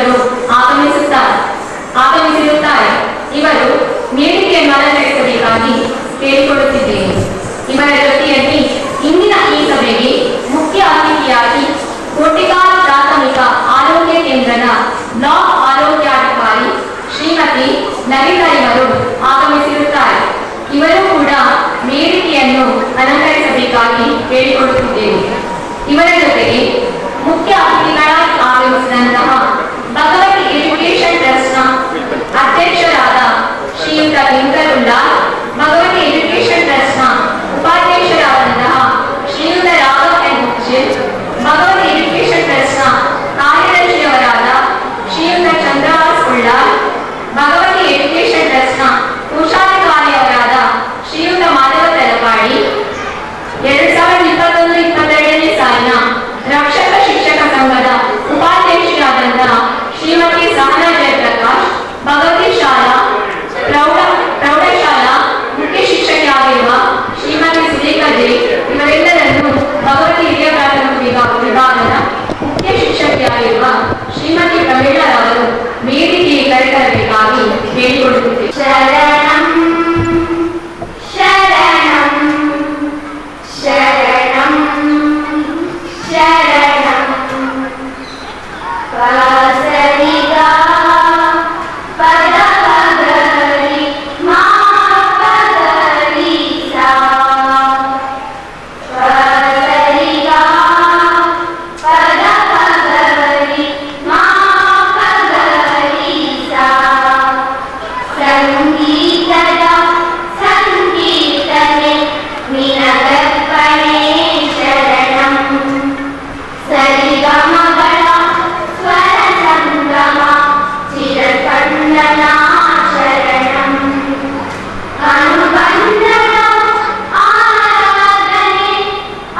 ಇವರು ಆಗಮಿಸಿರುತ್ತಾರೆ. ಇವರು ವೇದಿಕೆಯನ್ನು ಅಲಂಕರಿಸಬೇಕಾಗಿ ಕೇಳಿಕೊಳ್ಳುತ್ತಿದ್ದೇನೆ. ಇವರ ಜೊತೆಯಲ್ಲಿ ಇಂದಿನ ಈ ಸಭೆಗೆ ಮುಖ್ಯ ಅತಿಥಿಯಾಗಿ ಕೋಟೆಗಾಲ್ ಪ್ರಾಥಮಿಕ ಆರೋಗ್ಯ ಕೇಂದ್ರದ ಬ್ಲಾಕ್ ಆರೋಗ್ಯಾಧಿಕಾರಿ ಶ್ರೀಮತಿ ಲಲಿತಾ ಇವರು ಆಗಮಿಸಿರುತ್ತಾರೆ. ಇವರು ಕೂಡ ವೇದಿಕೆಯನ್ನು ಅಲಂಕರಿಸಬೇಕಾಗಿ ಕೇಳಿಕೊಳ್ಳುತ್ತಿದ್ದೇವೆ. ಇವರ ಜೊತೆಗೆ ಮುಖ್ಯ ಅತಿಥಿಗಳಾಗಿ ಆಗಮಿಸಿದಂತಹ ಭಗವತಿ ಎಜುಕೇಶನ್ ಟ್ರಸ್ಟ್ನ ಅಧ್ಯಕ್ಷರಾದ ಶ್ರೀಯುತ ವೆಂಕಟುಲ್ಲಾ, ಭಗವತಿ ಎಜುಕೇಶನ್ ಟ್ರಸ್ಟ್ನ ಉಪಾಧ್ಯಕ್ಷರಾದಂತಹ ಶ್ರೀಯುತ ರಾಘವ್ ಎನ್ ಮುಖ್ಜಿಲ್, ಭಗವತಿ ಎಜುಕೇಶನ್ ಟ್ರಸ್ಟ್ನ ಕಾರ್ಯದರ್ಶಿಯವರಾದ ಶ್ರೀಯುತ ಚಂದ್ರವಾಸ್ ಉಳ್ಳಾರ್, ಭಗವತಿ ಎಜುಕೇಶನ್ ಟ್ರಸ್ಟ್ನ ಕೋಶಾಧಿಕಾರಿಯವರಾದ ಶ್ರೀಯುತ ಮಾಧವ ತಲಪಾಡಿ, 2021-22ನೇ ಸಾಲಿನ ರಕ್ಷಕ ಶಿಕ್ಷಕ ಸಂಘದ ಉಪಾಧ್ಯಕ್ಷರಾದಂತಹ ಶ್ರೀಮತಿ ಸಹನಾ ಜಯಪ್ರಕಾಶ್, ಭಗವತಿ ಶಾಲಾ ಪ್ರೌಢಶಾಲಾ ಮುಖ್ಯ ಶಿಕ್ಷಕಿಯಾಗಿರುವ ಶ್ರೀಮತಿ ಸುರೇಖಾ ಜೈ, ಇವರೆಲ್ಲರನ್ನು ಭಗವತಿ ಹಿರಿಯ ಪ್ರಾಥಮಿಕ ವಿಭಾಗದ ಮುಖ್ಯ ಶಿಕ್ಷಕಿಯಾಗಿರುವ ಶ್ರೀಮತಿ ಪ್ರಮೀಳರವರು ವೇದಿಕೆಗೆ ಕರೆತರಬೇಕಾಗಿ ಹೇಳಿಕೊಳ್ಳುತ್ತಿದ್ದೇವೆ. ಶರಣಂ ಶರಣಂ ಶರಣಂ ಶರಣಂ ಪಸರಿಗಾ ಪದಪಗರಿ ಮಾ ಪಗರಿ ಸಾ ಪಸರಿಗಾ ಪದಪಗರಿ ಮಾ ಪಗರಿ ಸಾ ಸಂಗೀತದ ಸಂಕೀರ್ತನೆ ನಿನಗರ್ಪಣೆ ಶರಣಂ ಸರಿಗಮಗಳ ಸ್ವರ ಸಂಗಮ ಚಿರಕಂಡನ ಶರಣಂ ಅನುಬಂಧನ ಆರಾಧನೆ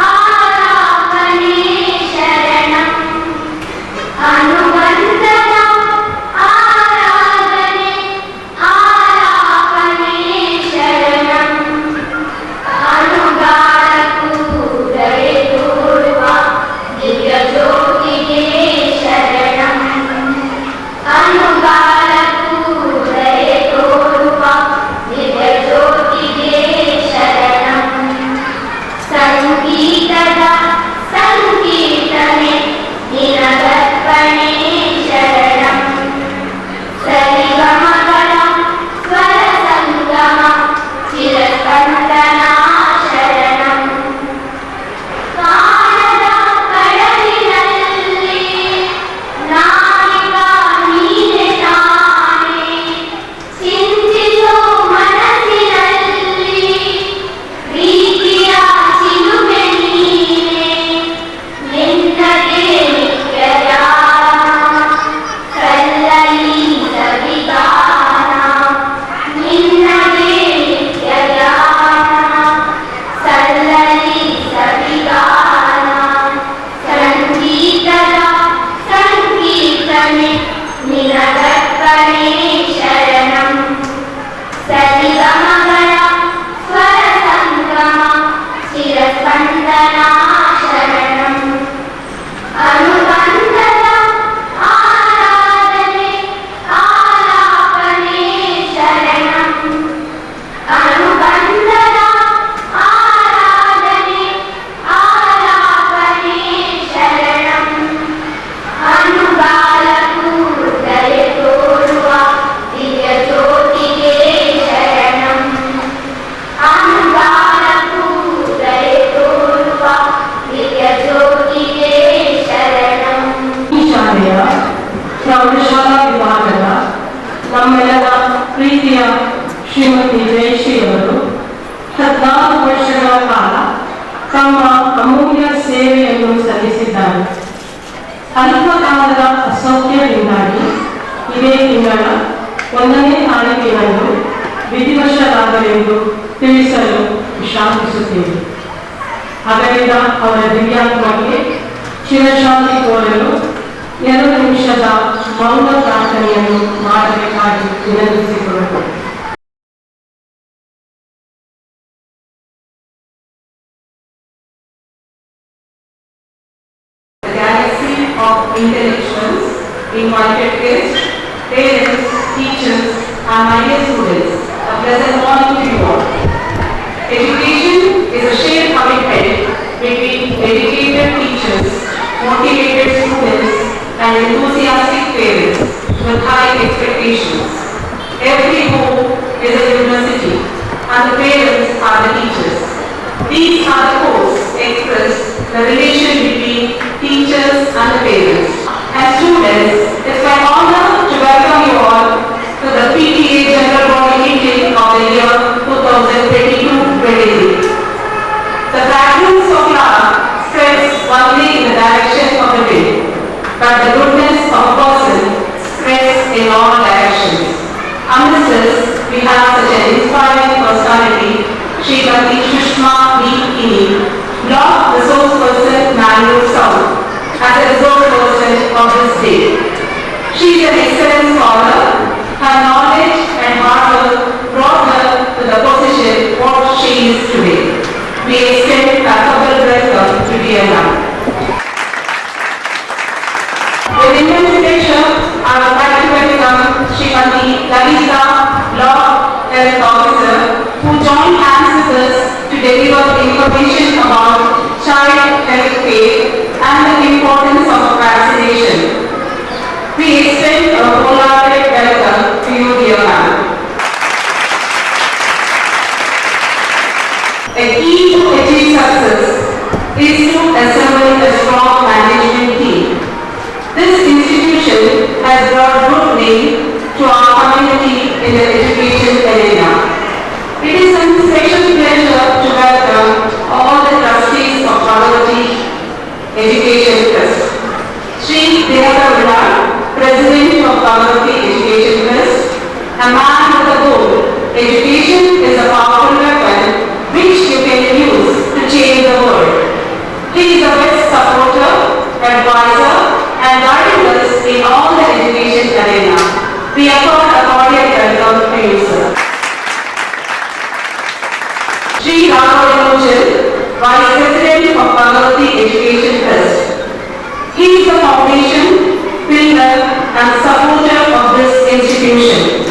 ಆರಾಧನೆ ಶರಣಂ ಅನುಬಂಧನ ಆರಾಧನೆ ಆರಾಧನೆ ಶರಣಂ ಅನುಗಾರಕ್ಕೂ ದಯೆ ತೋರುವ ದಿವ್ಯ ಜ್ಯೋತಿಗೆ ಶರಣಂ ಅನುಗಾರಕ್ಕೂ ದಯೆ ತೋರುವ ದಿವ್ಯ ಜ್ಯೋತಿಗೆ ಶರಣಂ ಸಂಗೀತದ ಸಂಕೀರ್ತನೆ ನಿನಗರ್ಪಣೆ ಶರಣಂ ಸರಿಗಮಗಳ ಸ್ವರ ಸಂಗಮ ಚಿರಕಂಠನ ಶರಣಂ ಕಾಣದ ಕಡಲಿನಲ್ಲಿ ನಾವಿಕ ನೀನೆ ನಾನೇ ಚಿಂತಿಸೋ ಮನಸ್ಸಿನಲ್ಲಿ ಪ್ರೀತಿಯ ಚಿಲುಮೆ ನೀನೆ ನಿನ್ನದೇ ನಿತ್ಯ ಧ್ಯಾನ ಕಲ್ಲಲಿ ಸವಿಗಾನ ನಿನ್ನದೇ ನಿತ್ಯ ಧ್ಯಾನ ಸಲ್ಲಲಿ ಸವಿಗಾನ ಸಂಗೀತದ ಸಂಕೀರ್ತನೆ ನಿನಗರ್ಪಣೆ ಶರಣಂ ಸರಿಗಮಗಳ ಸ್ವರ ಸಂಗಮ ಚಿರಸ್ಪಂದನ ಶರಣಂ ಅನುಬಂಧದ ಆರಾಧನೆ ಆಲಾಪನೆ ಶರಣಂ ಅನುಬಂಧದ ಆರಾಧನೆ ಆಲಾಪನೆ ಶರಣಂ ಅನುಗಾಲಕ್ಕೂ ದಯೆ ತೋರುವ ದಿವ್ಯ ಜ್ಯೋತಿಗೆ ಶರಣಂ ಅನುಗಾಲಕ್ಕೂ ದಯೆ ತೋರುವ ದಿವ್ಯ ಜ್ಯೋತಿಗೆ ಶರಣಂ. ಈ ಶಾಲೆಯ ಪ್ರೌಢಶಾಲಾ ವಿಭಾಗದ ನಮ್ಮೆಲ್ಲರ ಪ್ರೀತಿಯ ಶ್ರೀಮತಿ ಜಯಶ್ರೀಯವರು 14 ವರ್ಷಗಳ ಕಾಲ ತಮ್ಮ ಅಮೂಲ್ಯ ಸೇವೆಯನ್ನು ಸಲ್ಲಿಸಿದ್ದಾರೆ. ಅಲ್ಪಕಾಲದ ಅಸೌಖ್ಯದಿಂದಾಗಿ ಇದೇ ತಿಂಗಳ 1ನೇ ತಾರೀಕಿನಂದು ವಿಧಿವಶರಾದರೆಂದು ತಿಳಿಸಲು ವಿಶ್ರಾಂತಿಸುತ್ತೇವೆ. ಅದರಿಂದ ಅವರ ದಿವ್ಯಾತ್ಮಕ್ಕೆ ಚಿರಶಾಂತಿ ಕೋರಲು 2 ನಿಮಿಷದ ಮೌನ ಪ್ರಾರ್ಥನೆಯನ್ನು ಮಾಡಬೇಕಾಗಿ ವಿನಂತಿಸಿಕೊಳ್ಳುತ್ತೇವೆ. Of intellectuals invited invited guests, parents, teachers, and my dear students, a pleasant morning to you all. Education is a shared commitment between dedicated teachers, motivated students, and enthusiastic parents with high expectations. Every home is a university, and the parents are the teachers. These are the quotes express the relation between teachers and the parents. And students, it's my honor to welcome you all to the PTA General Body meeting of the year 2022-23. The fragrance of love spreads only in the direction of the wind, but the goodness of a person spreads in all directions. Amidst this, we have such an inspiring personality, Srimati Sushma V. Kini, Law Resource Person, Mangalore South, as a resource person of this day. She is an excellent scholar. Her knowledge and hard work brought her to the position what she is today. We extend a couple welcome to dear ma'am. With immense pleasure, I would like to welcome Srimati Lalita, Law Health Officer, who joined hands with us to deliver information about child health care and the importance of vaccination. We extend a wholehearted welcome to you, dear ma'am. A key to achieve success is to assemble a strong management team. This institution has brought good name to our community in the education arena. It is a special pleasure to welcome all the trustees of Bhagavati Education Trust. Sri Dinakar Villar, President of Bhagavati Education Trust, a man with a goal. Education is a powerful weapon which you can use to change the world. He is the best supporter, advisor, and guiding us in all the education arena. We accord a cordial welcome to you, sir. Sri Raghav Vice President of Bhagavati Education Trust. He is the foundation, pillar, and supporter of this institution.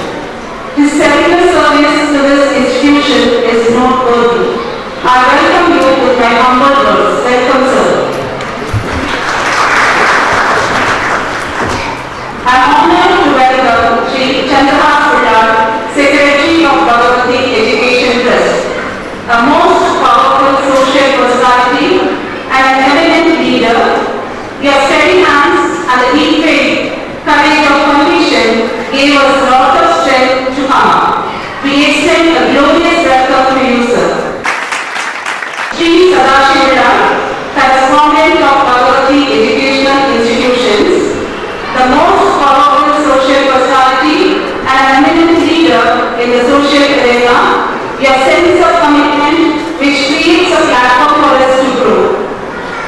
His selfless service to this institution is noteworthy. I welcome you with my humble words. Welcome, sir. I am honored to welcome Sri Chandrahas Villar, Secretary of Bhagavati Education Trust, a most powerful social personality and an eminent leader. Your steady hands and the deep faith, courage of conviction gave us a lot of strength to come up. We extend a glorious welcome to you, sir. Sri Sadashiv Villar, correspondent of Bhagavati Educational Institutions, the most powerful social personality and an eminent leader in the social arena. Your sense of commitment which creates a platform for us to grow.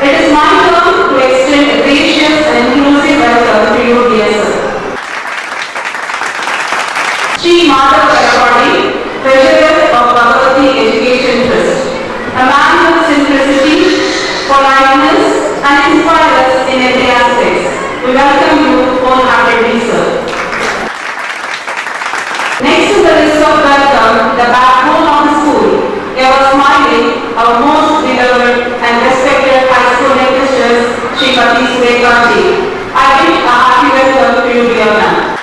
It is my turn to extend a gracious and inclusive welcome to you, dear sir. Sri Madhav Kalapadi, Treasurer of Bhagavati Education Trust, a man with simplicity, politeness, and inspires us in every aspect. We welcome you wholeheartedly, sir. Next to the list of welcome, the backbone of the school, ever smiling, our most beloved and respected high school lecturers, Srimati Surekhaji. I wish a happy welcome to you, dear ma'am.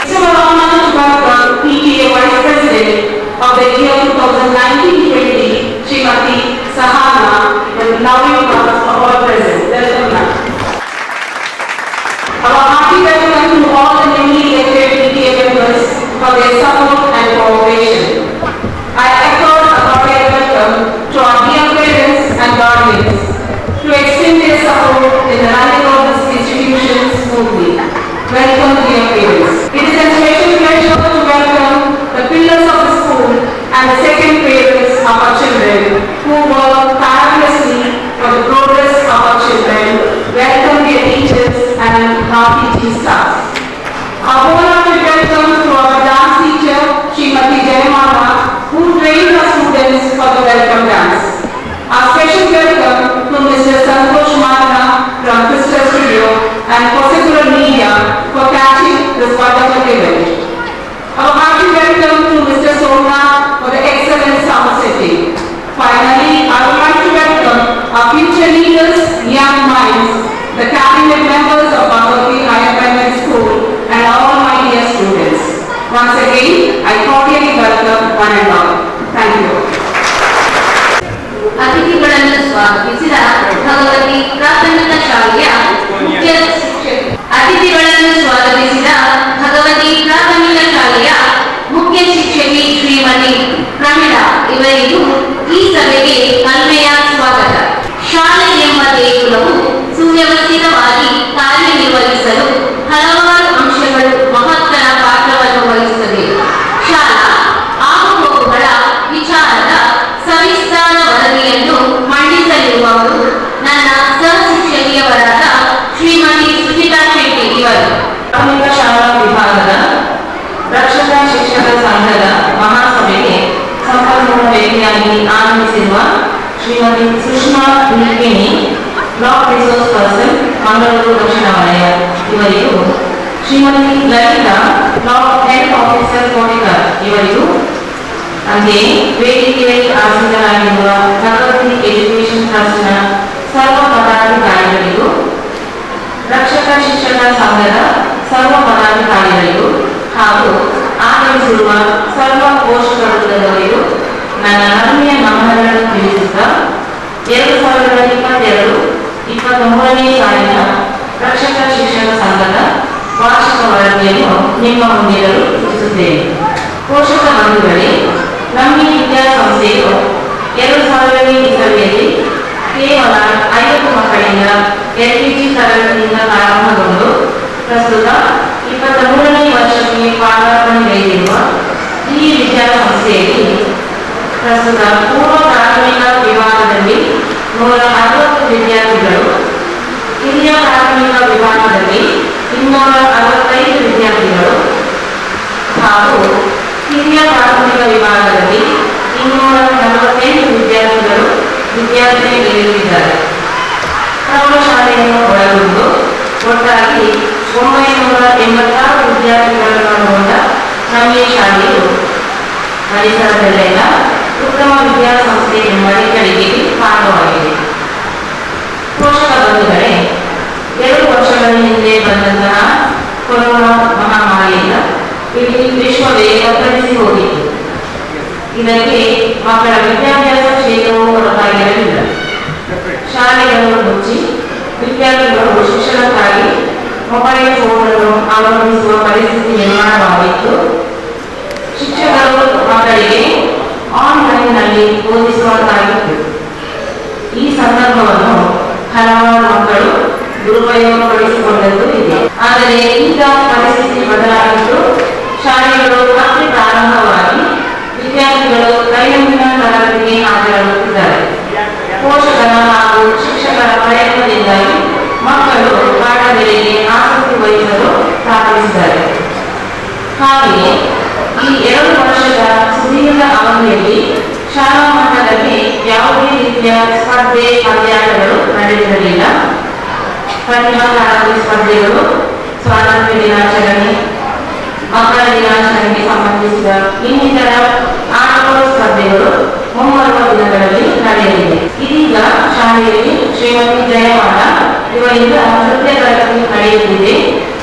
It's our honor to welcome PTA Vice President of the year 2019-20, Srimati Sahana, with loving words of all present. Welcome, ma'am. Our hearty welcome to all the newly elected PTA members for their support and cooperation. I echo a cordial welcome to our dear parents and guardians to extend their support in the running of this institution smoothly. Welcome, dear parents. It is a special pleasure to welcome the pillars of the school and the second parents of our children who work tirelessly for the progress of our children. Welcome, dear teachers and our teaching staff. A wholehearted welcome to our dance teacher, Srimati Jayamala, who trained our students for the welcome dance. A Our special welcome to Mr. Santosh Marna from Crystal Studio and Possible Media for catching this wonderful event. Our hearty welcome to Mr. Somnath for the excellent sound setting. Finally, I would like to welcome our future leaders, young minds, the cabinet members of Bhagavati Higher Primary School and all my dear students. Once again, I cordially welcome one and all. Thank you. ಅತಿಥಿಗಳನ್ನು ಸ್ವಾಗತಿಸಿದ ಭಗವತಿ ಪ್ರಾಥಮಿಕ ಶಾಲೆಯ ಮುಖ್ಯ ಶಿಕ್ಷಕಿ ಶ್ರೀಮತಿ ಪ್ರಮೀಳಾ ಇವರಿಗೂ ಈ ಸಭೆಗೆ ಕಲ್ಮೆಯ ಸ್ವಾಗತ. ಶಾಲೆ ಎಂಬ ದೇಗುಲವು ಸುವ್ಯವಸ್ಥಿತವಾಗಿ ಕಾರ್ಯನಿರ್ವಹಿಸಲು ಹಲವಾರು ಅಂಶಗಳು ಮಹತ್ತರ ಪಾತ್ರವನ್ನು ವಹಿಸುತ್ತದೆ. ಶಾಲಾ ಆಗುಹೋಗುಗಳ ವಿಚಾರದ ಸವಿಸ್ತಾರ ವರದಿಯನ್ನು ಮಂಡಿಸಲಿರುವವರು ನನ್ನ ಸಹ ಶಿಕ್ಷಕಿಯವರಾದ ಶ್ರೀಮತಿ ಸುಜಿತಾ ಶೆಟ್ಟಿ ಇವರು. ಪ್ರಾಥಮಿಕ ಶಾಲಾ ವಿಭಾಗದ ರಕ್ಷಣಾ ಶಿಕ್ಷಕರ ಸಂಘದ ಮಹಾಸಭೆಗೆ ಸಂಪನ್ಮೂಲ ವ್ಯಕ್ತಿಯಾಗಿ ಆಗಮಿಸಿರುವ Shrimati Sushma Hulkeni, block resource person, Mangaluru ದಕ್ಷಿಣ ವಲಯ ಇವರಿಗೂ, Shrimati Lalita, block health officer Kotikar ಇವರಿಗೂ, ಹಾಗೆಯೇ ವೇದಿಕೆಯಲ್ಲಿ ಆಸೀನರಾಗಿರುವ ಭಗವತಿ ಎಜುಕೇಶನ್ ಟ್ರಸ್ಟ್ನ ಸರ್ವ ಪದಾಧಿಕಾರಿಗಳಿಗೂ, ರಕ್ಷಕ ಶಿಕ್ಷಕರ ಸಂಘದ ಸರ್ವ ಪದಾಧಿಕಾರಿಗಳಿಗೂ ಹಾಗೂ ಆಗಮಿಸಿರುವ ಸರ್ವ ಪೋಷಕರುಗಳಿಗೂ ನನ್ನ ನನ್ಮೆಯ ನಮನಗಳನ್ನು ತಿಳಿಸುತ್ತಾ 2022-23ನೇ ಸಾಲಿನ ರಕ್ಷಕ ಶಿಕ್ಷಕ ಸಂಘದ ವಾರ್ಷಿಕ ವರದಿಯನ್ನು ನಿಮ್ಮ ಮುಂದಿರಲು ಸೂಚಿಸುತ್ತೇನೆ. ಪೋಷಕ ಬಂಧುಗಳೇ, ನಮ್ಮ ವಿದ್ಯಾಸಂಸ್ಥೆಯು 2000ನೇ ಇಸವಿಯಲ್ಲಿ ಕೇವಲ 50 ಮಕ್ಕಳಿಂದ LKG ತರಗತಿಯಿಂದ ಪ್ರಾರಂಭಗೊಂಡು ಪ್ರಸ್ತುತ 23ನೇ ವರ್ಷಕ್ಕೆ ಪಾದಾರ್ಪಣೆಗೈದಿರುವ ಈ ವಿದ್ಯಾಸಂಸ್ಥೆಯಲ್ಲಿ ಪ್ರಸ್ತುತ ಪೂರ್ವ ಪ್ರಾಥಮಿಕ ವಿಭಾಗದಲ್ಲಿ 160 ವಿದ್ಯಾರ್ಥಿಗಳು, ಹಿರಿಯ ಪ್ರಾಥಮಿಕ ವಿಭಾಗದಲ್ಲಿ 265 ವಿದ್ಯಾರ್ಥಿಗಳು ಹಾಗೂ ಹಿರಿಯ ಪ್ರಾಥಮಿಕ ವಿಭಾಗದಲ್ಲಿ 248 ವಿದ್ಯಾರ್ಥಿಗಳು ವಿದ್ಯಾರ್ಥಿನಿಯರಿದ್ದಾರೆ. ಪ್ರೌಢಶಾಲೆಯನ್ನು ಒಳಗೊಂಡು ಒಟ್ಟಾಗಿ 986 ವಿದ್ಯಾರ್ಥಿಗಳನ್ನು ಒಳಗೊಂಡ ನಮ್ಮ ಈ ಶಾಲೆಯು ಪರಿಸರದಲ್ಲೆಲ್ಲ ಉತ್ತಮ ವಿದ್ಯಾಸಂಸ್ಥೆ ಎಂಬ ಹೆಗ್ಗಳಿಕೆಗೆ ಕಾರಣವಾಗಿದೆ. ಪೋಷಕ ಬಂಧುಗಳೇ, 2 ವರ್ಷಗಳ ಹಿಂದೆ ಬಂದಂತಹ ಕೊರೋನಾ ಮಹಾಮಾರಿಯಿಂದ ಇಡೀ ವಿಶ್ವವೇ ತತ್ತರಿಸಿ ಹೋಗಿತ್ತು. ಇದಕ್ಕೆ ಮಕ್ಕಳ ವಿದ್ಯಾಭ್ಯಾಸ ಕ್ಷೇತ್ರವೂ ಹೊರತಾಗಿರಲಿಲ್ಲ. ಶಾಲೆಗಳನ್ನು ಮುಚ್ಚಿ ವಿದ್ಯಾರ್ಥಿಗಳು ಶಿಕ್ಷಣಕ್ಕಾಗಿ ಮೊಬೈಲ್ ಫೋನನ್ನು ಅವಲಂಬಿಸುವ ಪರಿಸ್ಥಿತಿ ನಿರ್ಮಾಣವಾಗಿತ್ತು. ಶಿಕ್ಷಕರು ಮಕ್ಕಳಿಗೆ ಆನ್ಲೈನ್ನಲ್ಲಿ ಬೋಧಿಸುವಂತಾಗಿತ್ತು. ಈ ಸಂದರ್ಭವನ್ನು ಹಲವಾರು ಮಕ್ಕಳು ದುರುಪಯೋಗಪಡಿಸಿಕೊಂಡದ್ದು ಇದೆ. ಆದರೆ ಈಗ ಪರಿಸ್ಥಿತಿ ಬದಲಾಗಿದ್ದು ಶಾಲೆಗಳು ಮತ್ತೆ ಪ್ರಾರಂಭವಾಗಿ ವಿದ್ಯಾರ್ಥಿಗಳು ದೈನಂದಿನ ತರಗತಿಗೆ ಹಾಜರಾಗುತ್ತಿದ್ದಾರೆ. ಪೋಷಕರ ಹಾಗೂ ಶಿಕ್ಷಕರ ಪ್ರಯತ್ನದಿಂದಾಗಿ ಮಕ್ಕಳು ಪಾಠಗಳಿಗೆ ಆಸಕ್ತಿ ವಹಿಸಲು ಪ್ರಾರಂಭಿಸಿದ್ದಾರೆ. ಹಾಗೆಯೇ ಈ 2 ವರ್ಷದ ಸುದೀರ್ಘ ಅವಧಿಯಲ್ಲಿ ಶಾಲಾ ಮಟ್ಟದಲ್ಲಿ ಯಾವುದೇ ರೀತಿಯ ಸ್ಪರ್ಧೆ ಪಂದ್ಯಾಟಗಳು ನಡೆದಿರಲಿಲ್ಲ. ಪ್ರತಿಭಾ ಕಾರಂಜಿ ಸ್ಪರ್ಧೆಗಳು, ಸ್ವಾತಂತ್ರ್ಯ ದಿನಾಚರಣೆ, ಮಕ್ಕಳ ದಿನಾಚರಣೆಗೆ ಸಂಬಂಧಿಸಿದ ಇನ್ನಿತರ ಆಟೋಟ ಸ್ಪರ್ಧೆಗಳು ಮುಂಬರುವ ದಿನಗಳಲ್ಲಿ ನಡೆಯಲಿದೆ. ಇದೀಗ ಶಾಲೆಯಲ್ಲಿ ಶ್ರೀಮತಿ ಜಯಮಾಲ ಇವರಿಂದ ನೃತ್ಯ ತರಗತಿ ನಡೆಯುತ್ತಿದೆ.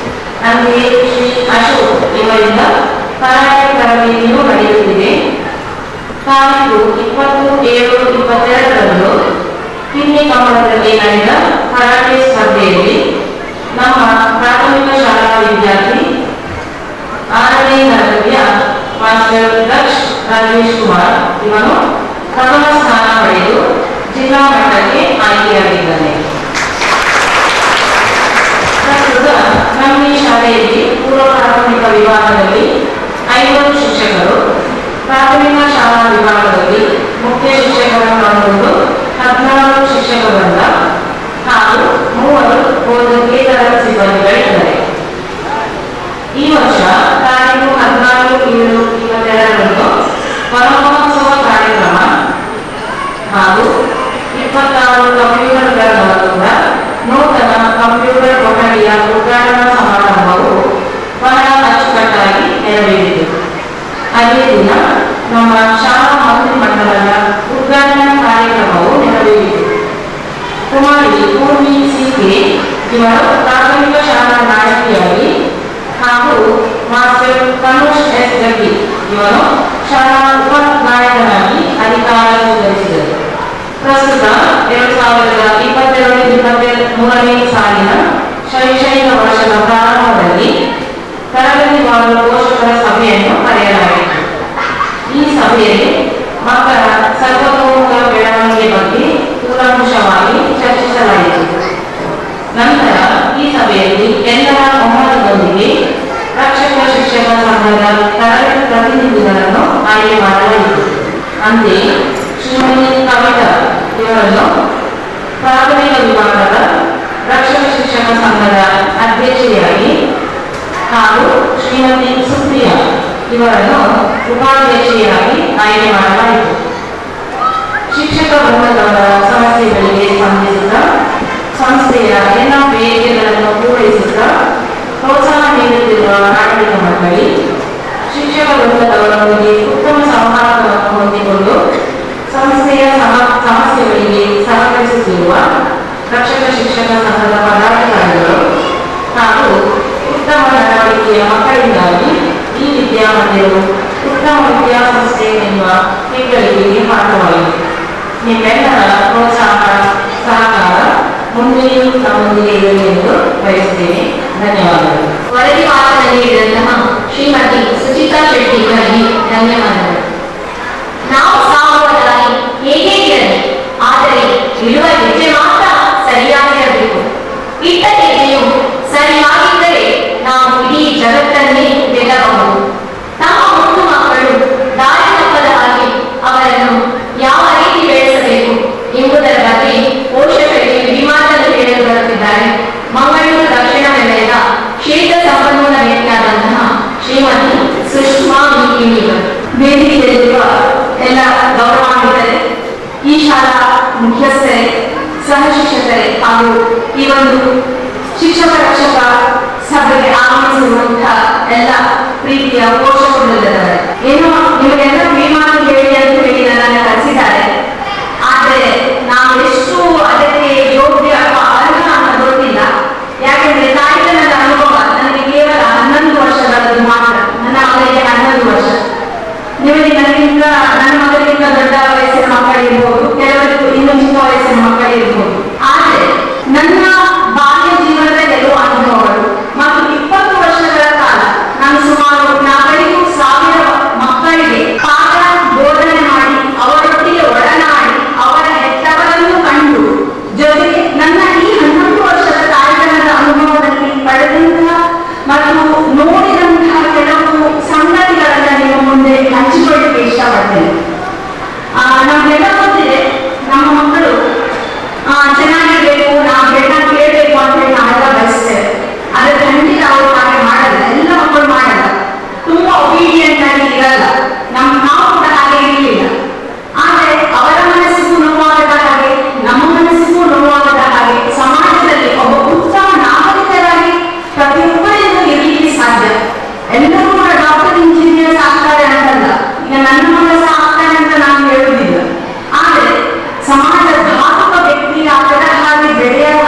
ಅಂತೆಯೇ ಶ್ರೀ ಅಶೋಕ್ ಇವರಿಂದ ಕರಾಟೆ ತರಬೇತಿಯೂ ನಡೆಯುತ್ತಿದೆ. ತಾರೀಕು 27-22ರಂದು ಕಿನ್ನಿ ಕಮಲದಲ್ಲಿ ನಡೆದ ಕರಾಟೆ ಸ್ಪರ್ಧೆಯಲ್ಲಿ ನಮ್ಮ ಪ್ರಾಥಮಿಕ ಶಾಲಾ ವಿದ್ಯಾರ್ಥಿ 6ನೇ ತರಗತಿಯ ಮಾಸ್ಟರ್ ದಕ್ಷ್ ರಾಜೇಶ್ ಕುಮಾರ್ ಇವನು ಪ್ರಥಮ ಸ್ಥಾನ ಪಡೆದು ಜಿಲ್ಲಾ ಮಟ್ಟಕ್ಕೆ ಆಯ್ಕೆಯಾಗಿದ್ದಾನೆ. ಪ್ರಸ್ತುತ ನಮ್ಮ ಈ ಶಾಲೆಯಲ್ಲಿ ಪೂರ್ವ ಪ್ರಾಥಮಿಕ ವಿಭಾಗದಲ್ಲಿ 50 ಶಿಕ್ಷಕರು, ಪ್ರಾಥಮಿಕ ಶಾಲಾ ವಿಭಾಗದಲ್ಲಿ ಮುಖ್ಯ ಶಿಕ್ಷಕರನ್ನು ಒಳಗೊಂಡು 14 ಶಿಕ್ಷಕರಿಂದ ಹಾಗೂ 3 ಬೋಧಕೇತರ ಸಿಬ್ಬಂದಿಗಳಿದ್ದಾರೆ. ಈ ವರ್ಷ ತಾರೀಕು 14-7-22ರಂದು ವನಮಹೋತ್ಸವ ಕಾರ್ಯಕ್ರಮ ಹಾಗೂ ದಿನ ನಮ್ಮ ಶಾಲಾ ಮಂತ್ರಿಮಂಡಲದ ಉದ್ಘಾಟನಾ ಕಾರ್ಯಕ್ರಮವು ನೆರವೇರಿತು. ಕುಮಾರಿ ಪೂರ್ಣಿ ಸಿ.ಕೆ. ಇವರು ಪ್ರಾಥಮಿಕ ಶಾಲಾ ನಾಯಕಿಯಾಗಿ ಹಾಗೂ ಮಾಸ್ಟರ್ ತನುಷ್ ಎಸ್. ಜಗ್ಗಿ ಇವರು ಶಾಲಾ ಉಪ ನಾಯಕನಾಗಿ ಅಧಿಕಾರ ಸ್ವೀಕರಿಸಿದರು. ಪ್ರಸ್ತುತ 2022-23ನೇ ಸಾಲಿನ ಶೈಕ್ಷಣಿಕ ವರ್ಷದ ಪ್ರಾರಂಭದಲ್ಲಿ ತರಗತಿವಾರು ಪೋಷಕರ ಸಭೆಯನ್ನು ಕರೆಯಲಾಯಿತು. ಈ ಸಭೆಯಲ್ಲಿ ಮಕ್ಕಳ ಸರ್ವತೋಮುಖ ಬೆಳವಣಿಗೆ ಬಗ್ಗೆ ಕೂಲಂಕುಷವಾಗಿ ಚರ್ಚಿಸಲಾಯಿತು. ನಂತರ ಈ ಸಭೆಯಲ್ಲಿ ಎಲ್ಲರ ಒಮ್ಮತದೊಂದಿಗೆ ರಕ್ಷಕ ಶಿಕ್ಷಕ ಸಂಘದ ತರಗತಿ ಪ್ರತಿನಿಧಿಗಳನ್ನು ಆಯ್ಕೆ ಮಾಡಲಾಯಿತು. ಅಂತೆಯೇ ಶ್ರೀಮತಿ ಕವಿತಾ ಇವರನ್ನು ಪ್ರಾಥಮಿಕ ವಿಭಾಗದ ರಕ್ಷಕ ಶಿಕ್ಷಕ ಸಂಘದ ಅಧ್ಯಕ್ಷೆಯಾಗಿ ಹಾಗೂ ಶ್ರೀಮತಿ ಸುಪ್ರಿಯಾ ಇವರನ್ನು ಉಪಾಧ್ಯಕ್ಷೆಯಾಗಿ ಆಯ್ಕೆ ಮಾಡಲಾಯಿತು. ಶಿಕ್ಷಕ ವೃಂದದವರ ಸಮಸ್ಯೆಗಳಿಗೆ ಸ್ಪಂದಿಸುತ್ತಾ ಸಂಸ್ಥೆಯ ಎಲ್ಲ ಬೇಡಿಕೆಗಳನ್ನು ಪೂರೈಸುತ್ತಾ ಪ್ರೋತ್ಸಾಹ ನೀಡುತ್ತಿರುವ ಆಡಳಿತ ಮಂಡಳಿ ಶಿಕ್ಷಕ ವೃಂದದವರೊಂದಿಗೆ ಉತ್ತಮ ಸಂವಾದವನ್ನು ಹೊಂದಿಕೊಂಡು ಸಂಸ್ಥೆಯ ಸಮಸ್ಯೆಗಳಿಗೆ ಸಹಕರಿಸುತ್ತಿರುವ ರಕ್ಷಕ ಶಿಕ್ಷಕ ಸಂಘದ ಪದಾಧಿಕಾರಿಗಳು ಹಾಗೂ ಉತ್ತಮ ನಡವಳಿಕೆಯ ಮಕ್ಕಳಿಂದಾಗಿ ಈ ವಿದ್ಯಾಮಂದಿರವು ಉತ್ತಮ ವಿದ್ಯಾಸಂಸ್ಥೆ ಎನ್ನುವ ಹೆಗ್ಗಳಿಕೆಗೆ ಪಾತ್ರವಾಗಿದೆ. ನಿಮ್ಮೆಲ್ಲರ ಪ್ರೋತ್ಸಾಹ ಸಹಕಾರ ಮುಂದೆಯೂ ನಮ್ಮೊಂದಿಗೆ ಇರಲಿ ಎಂದು ಬಯಸುತ್ತೇನೆ. ಧನ್ಯವಾದಗಳು. ವರದಿ ವಾಚನ ನೀಡಿದಂತಹ ಶ್ರೀಮತಿ ಸುಚಿತಾ ಶೆಟ್ಟಿ ಇವರಿಗೆ ಧನ್ಯವಾದಗಳು. ನಾವು ಸಾಗುವ ದಾರಿ ಹೇಗೆ ಇರಲಿ, ಆದರೆ ಇಡುವ ಹೆಜ್ಜೆ ಮಾತ್ರ ಸರಿಯಾಗಿರಬೇಕು. ಇಟ್ಟ ಹೆಜ್ಜೆಯು ಸರಿಯಾಗಿದ್ದರೆ ನಾವು ಇಡೀ ಜಗತ್ತನ್ನೇ ಗೆಲ್ಲಬಹುದು. ನಮ್ಮ ಮುದ್ದು ಮಕ್ಕಳು ದಾರಿ ತಪ್ಪದ ಹಾಗೆ ಅವರನ್ನು ಯಾವ ರೀತಿ ಬೆಳೆಸಬೇಕು ಎಂಬುದರ ಬಗ್ಗೆ ಪೋಷಕರಿಗೆ ಕಿವಿಮಾತನ್ನು ಹೇಳಲು ಬರುತ್ತಿದ್ದಾರೆ ಮಂಗಳೂರು ದಕ್ಷಿಣ ವಲಯದ ಕ್ಷೇತ್ರ ಸಂಪನ್ಮೂಲ ವ್ಯಕ್ತಿಯಾದಂತಹ ಶ್ರೀಮತಿ ಸುಷ್ಮಾ ಮಿಕ್ಕಿಣಿಯವರು. ವೇದಿಕೆಯಲ್ಲಿರುವ ಎಲ್ಲ ಗೌರವಾನ್ವಿತರೆ, ಈ ಶಾಲಾ ಮುಖ್ಯಸ್ಥರೇ, ಸಹ ಶಿಕ್ಷಕರೇ ಹಾಗೂ ಈ ಒಂದು ಶಿಕ್ಷಕ ರಕ್ಷಕ ಸಭೆಗೆ ಆಗಮಿಸಿರುವಂತಹ ಎಲ್ಲ ಪ್ರೀತಿಯ ಪೋಷಕರಿದ್ದಾರೆ. ಏನು ನಿಮಗೆಲ್ಲ ಕಿವಿಮಾತು ಹೇಳಿ ಅಂತ ಹೇಳಿ ನನ್ನನ್ನು ಕರೆಸಿದ್ದಾರೆ. ಆದರೆ ನಾವು ಎಷ್ಟು ಅದಕ್ಕೆ ಯೋಗ್ಯ ಅಥವಾ ಅರ್ಹ ಅಂತ ಗೊತ್ತಿಲ್ಲ. ಯಾಕೆಂದ್ರೆ ತಾಯಿತನದ ಅನುಭವ ನನಗೆ ಕೇವಲ 11 ವರ್ಷಗಳದ್ದು ಮಾತ್ರ. ನನ್ನ ಮಗಳಿಗೆ 11 ವರ್ಷ. ನಿಮಗೆ ನನಗಿಂತ ನನ್ನ ಮಗಳಿಗಿಂತ ದೊಡ್ಡ ವಯಸ್ಸಿನ ಮಕ್ಕಳಿರ್ಬೋದು, ಕೆಲವರಿಗೂ ಇನ್ನೂ ಚಿಕ್ಕ ವಯಸ್ಸಿನ ಮಕ್ಕಳಿರ್ಬೋದು. ಆದರೆ ನನ್ನ ಬಾಲ್ಯ ಜೀವನದ ಕೆಲವು ಅನುಭವಗಳು ಮತ್ತು 20 ವರ್ಷಗಳ ಕಾಲ ನಾನು ಸುಮಾರು 4,000 ಮಕ್ಕಳಿಗೆ ಪಾಠ ಬೋಧನೆ ಮಾಡಿ ಅವರೊಟ್ಟಿಗೆ ಒಡನಾಡಿ ಅವರ ಹೆತ್ತವರನ್ನು ಕಂಡು ಜೊತೆಗೆ ನನ್ನ ಈ 11 ವರ್ಷದ ತಾಯ್ತನದ ಅನುಭವದಲ್ಲಿ ಪಡೆದಂತಹ ಮತ್ತು ನೋಡಿದಂತಹ ಕೆಲವು ಸಂಗತಿಗಳನ್ನು ನಿಮ್ಮ ಮುಂದೆ ಹಂಚಿಕೊಳ್ಳಿಕ್ಕೆ ಇಷ್ಟಪಡ್ತೇನೆ. ನಮಗೆಲ್ಲ ಗೊತ್ತಿದೆ, ನಮ್ಮ ಮಕ್ಕಳು ಚೆನ್ನಾಗಿರ್ಬೇಕು, ನಾವು ಬೇಡ ಕೇಳಬೇಕು ಅಂತ ಹೇಳಿ ನಾವೆಲ್ಲ ಬಯಸ್ತೇವೆ. ಆದರೆ ಖಂಡಿತ ಅವರು ಹಾಗೆ ಮಾಡಲ್ಲ, ಎಲ್ಲ ಮಕ್ಕಳು ಮಾಡಲ್ಲ. ತುಂಬಾ ಒಬೀಡಿಯಂಟ್ ಆಗಿ ಇರಲ್ಲ. ನಾವು ಕೂಡ ಹಾಗೆ ಇರಲಿಲ್ಲ. ಆದರೆ ಅವರ ಮನಸ್ಸಿಗೂ ನೋವಾಗದ ಹಾಗೆ, ನಮ್ಮ ಮನಸ್ಸಿಗೂ ನೋವಾಗದ ಹಾಗೆ ಸಮಾಜದಲ್ಲಿ ಒಬ್ಬ ಉತ್ತಮ ನಾಗರಿಕರಾಗಿ ಪ್ರತಿಯೊಬ್ಬರಿಗೂ ಇರಲಿಕ್ಕೆ ಸಾಧ್ಯ. ಎಲ್ಲರೂ ಕೂಡ ಡಾಕ್ಟರ್, ಇಂಜಿನಿಯರ್ಸ್ ಆಗ್ತಾರೆ ಅಂತಲ್ಲ. ಈಗ ನನ್ನ ಮಗ ಸಹ ಆಗ್ತಾನೆ ಅಂತ ನಾನು ಹೇಳುವುದಿಲ್ಲ. ಆದರೆ ಸಮಾಜ ಘಾತಕ ವ್ಯಕ್ತಿ ಆಗದ ಹಾಗೆ ಬೆಳೆಯದ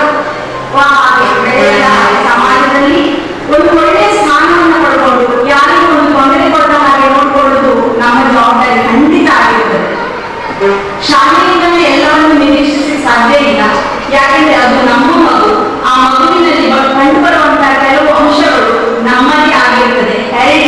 ಹಾಗೆ ಸಮಾಜದಲ್ಲಿ ಒಂದು ಒಳ್ಳೆಯ ಸ್ಥಾನವನ್ನು ಪಡ್ಕೊಂಡು ಯಾರಿಗೂ ಒಂದು ತೊಂದರೆ ಕೊಟ್ಟ ಹಾಗೆ ನೋಡಿಕೊಳ್ಳುವುದು ನಮ್ಮ ಜವಾಬ್ದಾರಿ ಖಂಡಿತ ಆಗಿರುತ್ತದೆ. ಶಾಲೆಯಿಂದಲೇ ಎಲ್ಲವನ್ನು ನಿರೀಕ್ಷಿಸಿ ಸಾಧ್ಯ ಇಲ್ಲ. ಯಾಕೆಂದ್ರೆ ಅದು ನಮ್ಮ ಮಗು. ಆ ಮಗುವಿನಲ್ಲಿ ಕಂಡುಬರುವಂತಹ ಕೆಲವು ಅಂಶಗಳು ನಮ್ಮದೇ ಆಗಿರುತ್ತದೆ, ಹೆರಿಡಿಟಿ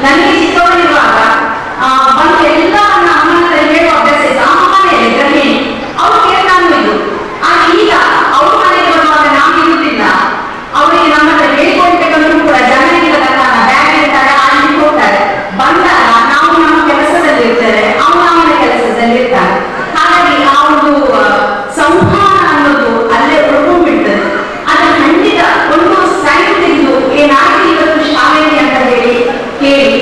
ನನಗೆ ಚಿಕ್ಕವರಿರುವಾಗ ಬಂದು ಎಲ್ಲ ನನ್ನ ಅಮ್ಮನ ಹತ್ರ ಹೇಳುವ ಅಭ್ಯಾಸ ಇತ್ತು. ಅಮ್ಮ ಮನೆಯಲ್ಲಿ ಗೃಹಿಣಿ, ಅವ್ರು ಕೇಳ್ತಾನು ಇದ್ರು. ಈಗ ಅವ್ರ ಮನೆಗೆ ಬರುವಾಗ ನಾವು ಇರುವುದಿಲ್ಲ, ಅವರಿಗೆ ನಮ್ಮ ಹತ್ರ ಹೇಳ್ಕೊಳ್ಬೇಕಂದ್ರೂ ಕೂಡ ಜನರಿಗೆ ಬ್ಯಾಗ್ ಇರ್ತಾರೆ, ಅಲ್ಲಿ ಹೋಗ್ತಾರೆ. ಬಂದಾಗ ನಾವು ನಮ್ಮ ಕೆಲಸದಲ್ಲಿ ಇರ್ತೇವೆ, ಅವನ ಅವನ ಕೆಲಸದಲ್ಲಿ ಇರ್ತಾರೆ. ಹಾಗಾಗಿ ಆ ಒಂದು ಸಂವಹನ ಅನ್ನೋದು ಅಲ್ಲೇ ಉಳ್ಕೊಂಡ್ಬಿಡ್ತದೆ. ಅದು ಖಂಡಿತ ಒಂದು ಸೈನ್ ತೆಗೆದು ಏನಾಗಿ ಇವತ್ತು ಶಾಲೆಯಲ್ಲಿ ಅಂತ ಹೇಳಿ ಕೇಳಿ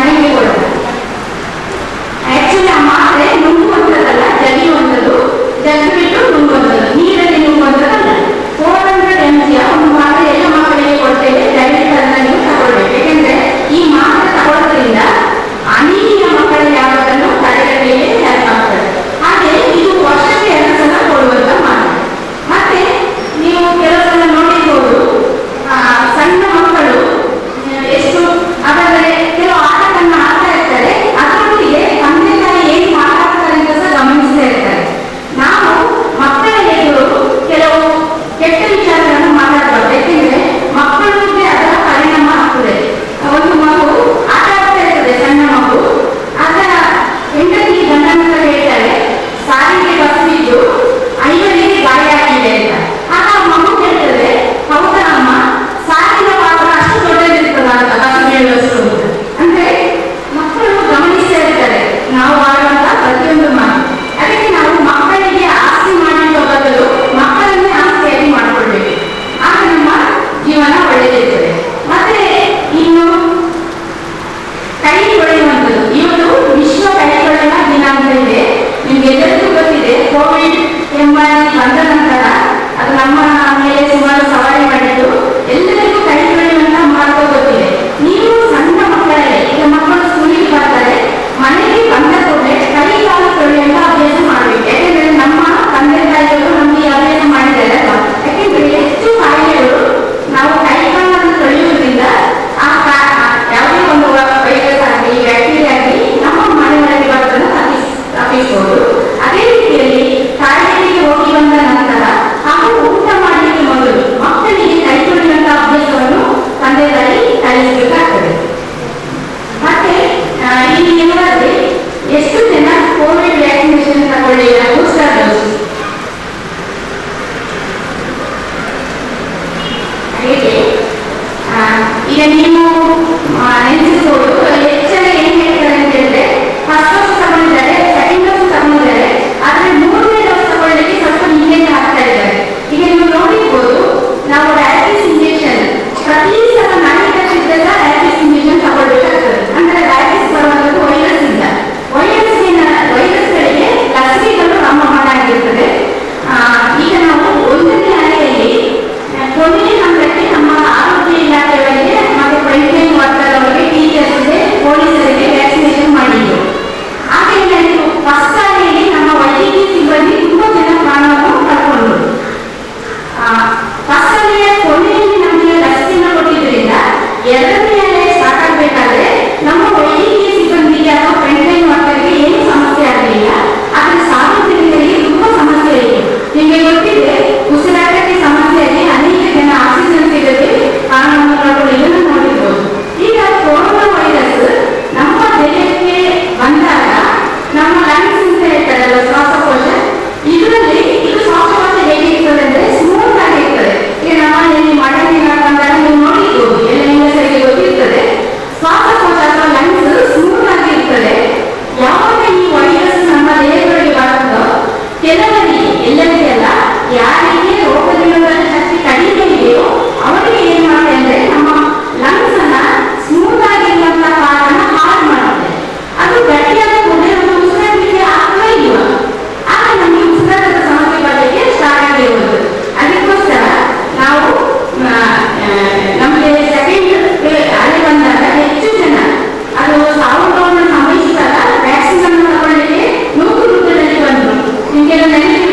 ಮನೆಗೆ ಕೊಡೋದು. ಆಕ್ಚುಲಿ ಆ ಮಾತ್ರೆ ನುಂಗುವಂಥದ್ದಲ್ಲ, ಜಗಿಯುವಂಥದ್ದು, ಜಗ್ಬಿಟ್ಟು ನುಂಗುವಂಥದ್ದು, ನೀರಲ್ಲಿ ನುಂಗುವಂಥದ್ದಲ್ಲ. 400 mg ಒಂದು ಮಾತ್ರೆ ಎಲ್ಲ ಮಕ್ಕಳಿಗೆ ಕೊಡ್ತೇವೆ. ದಯವಿಟ್ಟು ಅದನ್ನ ನೀವು ತಗೊಳ್ಬೇಕು. ಯಾಕೆಂದ್ರೆ ಈ ಮಾತ್ರೆ ತಗೊಳ್ಳೋದ್ರಿಂದ ಅನೀಮಿಯ ಮಕ್ಕಳಿಗೆ ಯಾವುದನ್ನು ತಡೆಗಟ್ಟಲಿಕ್ಕೆ ಹೆಲ್ಪ್ ಆಗ್ತದೆ. ಹಾಗೆ ಇದು ವರ್ಷಕ್ಕೆ 2 ಸಲ ಕೊಡುವಂತ ಮಾತ್ರೆ. ಮತ್ತೆ ನೀವು ಕೆಲವು ಸಲ ನೋಡಿರ್ಬೋದು, ಸಣ್ಣ ಮಕ್ಕಳು ಎಷ್ಟು ಅವರೇ ಕೆಲವು ಆಟಗಳನ್ನ ಆಡ್ತಾ ಇರ್ತಾರೆ, ಅದರೊಟ್ಟಿಗೆ ತಂದೆ ತಾಯಿ ಏನು ಮಾತಾಡ್ತಾರೆ ಅಂತ ಸಹ ಗಮನಿಸ್ತಾ ಇರ್ತಾರೆ. ನಾವು ಮಕ್ಕಳ ಎದುರು ಕೆಲವು ಕೆಟ್ಟ ವಿಚಾರಗಳನ್ನು ಮಾತಾಡಬಾರ್ದು. ಯಾಕೆಂದ್ರೆ ಮಕ್ಕಳಿಗೆ ಅದರ ಪರಿಣಾಮ ಆಗ್ತದೆ. ಒಂದು ಮಗು ಆಟ ಆಡ್ತಾ ಇರ್ತದೆ, ಸಣ್ಣ ಮಗು, ಅದರ ಹೆಂಡತಿ ಗಂಡನ ಹೇಳ್ತಾರೆ ಸಾರಿಗೆ ಬಸ್ ಬಿದ್ದು 5 ಗಾಯ ಆಗಿದೆ ಅಂತ. ಆಗ ಮಗು ಹೇಳ್ತದೆ, ಹೌದಾ ಅಮ್ಮ, ಸಾರಿನ ಪಾತ್ರ ಅಷ್ಟು ದೊಡ್ಡದಿರ್ತದ ಅಂತ ಬಸ್ ಹೇಳುವಷ್ಟು. ಅಂದ್ರೆ ಮಕ್ಕಳು ಗಮನಿಸ್ತಾ ಇರ್ತಾರೆ ನಾವು ಆಡುವಂತ ಪ್ರತಿಯೊಂದು ಮಾತು. ಅದಕ್ಕೆ ನಾವು ಮಕ್ಕಳಿಗೆ ಆಸ್ತಿ ಮಾಡಿರುವ ಬದಲು ಮಕ್ಕಳನ್ನೇ ಆಸ್ತಿಯಾಗಿ ಮಾಡಿಕೊಳ್ಬೇಕು. ಆಗ ನಮ್ಮ ಜೀವನ ಒಳ್ಳೆಯದಿರ್ತದೆ. ಮತ್ತೆ ಇನ್ನು ಕೈ ತೊಳೆಯುವಂಥದ್ದು. ಇವತ್ತು ವಿಶ್ವ ಕೈ ತೊಳೆಯುವ ದಿನ ಅಂತ ಇದೆ. ನಿಮ್ಗೆಲ್ಲರಿಗೂ ಗೊತ್ತಿದೆ, ಕೋವಿಡ್ ಎಂಬಾಗಿ ಬಂದ ನಂತರ ಅದು ನಮ್ಮ ಮೇಲೆ ಸುಮಾರು ಸವಾರಿ ಮಾಡಿದ್ದು. ಎಲ್ಲರಿಗೂ ಕೈ ತೊಳೆಯುವಂತ ಮಹತ್ವ ಗೊತ್ತಿದೆ. ನೀವು ಸಣ್ಣ ಮಕ್ಕಳೇ, ಈಗ ಮಕ್ಕಳು ಸ್ಕೂಲಿಗೆ ಬರ್ತಾರೆ, ಮನೆಗೆ ಬಂದ ಕೂಡಲೇ ಕೈ ಕಾಲು ತೊಳೆಯುವಂತ ಅಭ್ಯಾಸ ಮಾಡಬೇಕು. ಯಾಕೆಂದ್ರೆ ನಮ್ಮ ತಂದೆ ತಾಯಿಗಳು ನಮ್ಗೆ ಈ ಅಭ್ಯಾಸ ಮಾಡಿದ್ದಾರೆ ಅಲ್ವಾ. ಯಾಕೆಂದ್ರೆ ಹೆಚ್ಚು ಕಾಯಿಲೆಗಳು ನಾವು ಕೈ ಕಾಲನ್ನು ತೊಳೆಯುವುದರಿಂದ ಯಾವುದೇ ಒಂದು ವೈರಸ್ ಆಗಲಿ ಬ್ಯಾಕ್ಟೀರಿಯಾ ಆಗಲಿ ನಮ್ಮ ಮನೆಗಳಲ್ಲಿ ಬರೋದನ್ನು ತಪ್ಪಿಸಬಹುದು. ಅದೇ ರೀತಿಯಲ್ಲಿ ಕಾಯಿಲೆಗೆ ಹೋಗಿ ಬಂದ ನಂತರ ಹಾಗೂ ಊಟ ಮಾಡಲಿಕ್ಕೆ ಮೊದಲು ಮಕ್ಕಳಿಗೆ ಕೈ ತೊಳೆಯುವಂತ ಅಭ್ಯಾಸವನ್ನು ತಂದೆ ತಾಯಿ ಕಲಿಸಬೇಕಾಗ್ತದೆ. ಮತ್ತೆ ಇಲ್ಲಿ ಏನಾದ್ರೆ ಎಷ್ಟು ಜನ ಕೋವಿಡ್ ವ್ಯಾಕ್ಸಿನೇಷನ್ ತಗೊಳ್ಳಿಲ್ಲ, ಬೂಸ್ಟರ್ ಡೋಸ್. ಹಾಗೆ ಈಗ ನೀವು ನೆನೆಸಿಸಬಹುದು, ಹೆಚ್ಚಾಗಿ ಏನ್ ಹೇಳ್ತಾರೆ ಅಂತ ಹೇಳಿದ್ರೆ ಫಸ್ಟ್ ಡೋಸ್ ತಗೊಂಡಿದ್ದಾರೆ, ಸೆಕೆಂಡ್ ಡೋಸ್ ತಗೊಂಡಿದ್ದಾರೆ, ಆದ್ರೆ 3ನೇ ಡೋಸ್ ತಗೊಳ್ಳಿಕ್ಕೆ ಸ್ವಲ್ಪ ಹಿಂದೆ ಹಾಕ್ತಾ ಇದ್ದಾರೆ. ಈಗ ನೀವು ನೋಡಿರ್ಬೋದು, ನಾವು ಡಯಾಬಿಟಿಸ್ ಇಂಜೆಕ್ಷನ್ ಪ್ರತಿ ಸಲ ನಾಯಿಕಟ್ಟಿದ್ದಾಗ ಡಯಾಬಿಟಿಸ್ ಇಂಜೆಕ್ಷನ್ ತಗೊಳ್ಬೇಕಾಗ್ತದೆ. ಅಂದ್ರೆ ಡಯಾಬಿಟಿಸ್ ಬರುವಂತದ್ದು ವೈರಸ್ ಇಂದ. ವೈರಸ್ಗಳಿಗೆ ಲಸಿಕೆಗಳು ನಮ್ಮ ಮಾಡಾಗಿರ್ತದೆ. ಈಗ ನಾವು 1ನೇ ಅಲೆಯಲ್ಲಿ ಕೊನೆಯ ಹಂತಕ್ಕೆ ನಮ್ಮ ಆರೋಗ್ಯ ಇಲಾಖೆಯವರಿಗೆ ಮತ್ತೆ ಫ್ರಂಟ್ಲೈನ್ ವರ್ಕರ್ ಅವರಿಗೆ, ಟೀಚರ್ಸ್ಗೆ, ಪೊಲೀಸರಿಗೆ ವ್ಯಾಕ್ಸಿನೇಷನ್ ಮಾಡಿದ್ರು. ಆಗ ಫಸ್ಟ್ ಅಲೆಯಲ್ಲಿ ನಮ್ಮ ವೈದ್ಯಕೀಯ ಸಿಬ್ಬಂದಿ ತುಂಬಾ ಜನ ಪ್ರಾಣವನ್ನು ಕಳ್ಕೊಂಡ್ರು. ಫಸ್ಟ್ ಅಲೆಯ ಕೊನೆಯಲ್ಲಿ ನಮಗೆ ಲಸಿಕೆಯನ್ನು ಕೊಟ್ಟಿದ್ರಿಂದ 2ನೇ ಅಲೆ ಸ್ಟಾರ್ಟ್ ಆಗಬೇಕಾದ್ರೆ ನಮ್ಮ ವೈದ್ಯಕೀಯ ಸಿಬ್ಬಂದಿಗೆ ಅಥವಾ ಫ್ರಂಟ್ಲೈನ್ ವರ್ಕರ್ಗೆ ಏನು ಸಮಸ್ಯೆ ಆಗಲಿಲ್ಲ, ಆದ್ರೆ ಸಾರ್ವಜನಿಕರಿಗೆ ತುಂಬಾ ಸಮಸ್ಯೆ ಇತ್ತು. ನಿಮಗೆ ಗೊತ್ತಿದೆ, ಉಸಿರಾಟಕ್ಕೆ ಸಮಸ್ಯೆಯಲ್ಲಿ ಅನೇಕ ಜನ ಆಕ್ಸಿಜನ್ ಸಿಗದೆ ಪ್ರಾಣವನ್ನು ಕಳ್ಕೊಳ್ಳೋದನ್ನು ನೋಡಿರ್ಬೋದು. ಈಗ ಕೊರೋನಾ ವೈರಸ್ ನಮ್ಮ ದೇಹಕ್ಕೆ ಬಂದಾಗ ನಮ್ಮ ಲಂಗ್ಸ್ ಅಂತ ಹೇಳ್ತಾರಲ್ಲ, ಶ್ವಾಸಕೋಶ, ಇದರಲ್ಲಿ ಇದು ಶ್ವಾಸಕೋಶ ಹೇಗೆ ಇರ್ತದೆ ಅಂದ್ರೆ ಸ್ಮೂತ್ ಆಗಿ ಇರ್ತದೆ. ಈಗ ನಮ್ಮ ಮಳೆಗೆ ಬಂದಾಗ ನೀವು ನೋಡಿರ್ಬೋದು, ಎಲ್ಲ ಹೆಂಗಸರಿಗೆ ಗೊತ್ತಿರ್ತದೆ, ಶ್ವಾಸಕೋಶ ಅಥವಾ ಲಂಗ್ಸ್ ಸ್ಮೂತ್ ಆಗಿ ಇರ್ತದೆ. ಯಾವಾಗ ಈ ವೈರಸ್ ನಮ್ಮ ದೇಹಗಳಿಗೆ ಬರುತ್ತೋ, ಕೆಲವರಿಗೆ, ಎಲ್ಲರಿಗೆ ಅಲ್ಲ, ಯಾರಿಗೆ ರೋಗ ನಿರೋಧಕ ಶಕ್ತಿ ಕಡಿಮೆ ಇದೆಯೋ ಅವರಿಗೆ ಏನ್ ಮಾಡುತ್ತೆ ಅಂದ್ರೆ ನಮ್ಮ ಲಂಗ್ಸ್ ಅನ್ನ ಸ್ಮೂತ್ ಆಗಿರುವಂತ ಕಾರಣ ಹಾಳು ಮಾಡುತ್ತೆ. ಅದು ಗಟ್ಟಿಯಾದ ಕೂಡಲೇ ಒಂದು ಉಸಿರಾಟಕ್ಕೆ ಆಗ್ತಾ ಇಲ್ವಾ, ಆಗ ನಮಗೆ ಉಸಿರಾಟದ ಸಮಸ್ಯೆ ಬರಲಿಕ್ಕೆ ಸ್ಟಾರ್ಟ್ ಆಗಿರುವುದು. ಅದಕ್ಕೋಸ್ಕರ ನಾವು ನಮಗೆ ಸೆಕೆಂಡ್ ಅಲೆ ಬಂದಾಗ ಹೆಚ್ಚು ಜನ ಅದು ಸಾವುಗಳನ್ನು ಸಂಭವಿಸಿದಾಗ ವ್ಯಾಕ್ಸಿನ್ ಅನ್ನು ತಗೊಳ್ಳಿಕ್ಕೆ ನೂಕು ರೂಪದಲ್ಲಿ ಬಂದರು. ನಿಮಗೆಲ್ಲ ನೆನಪು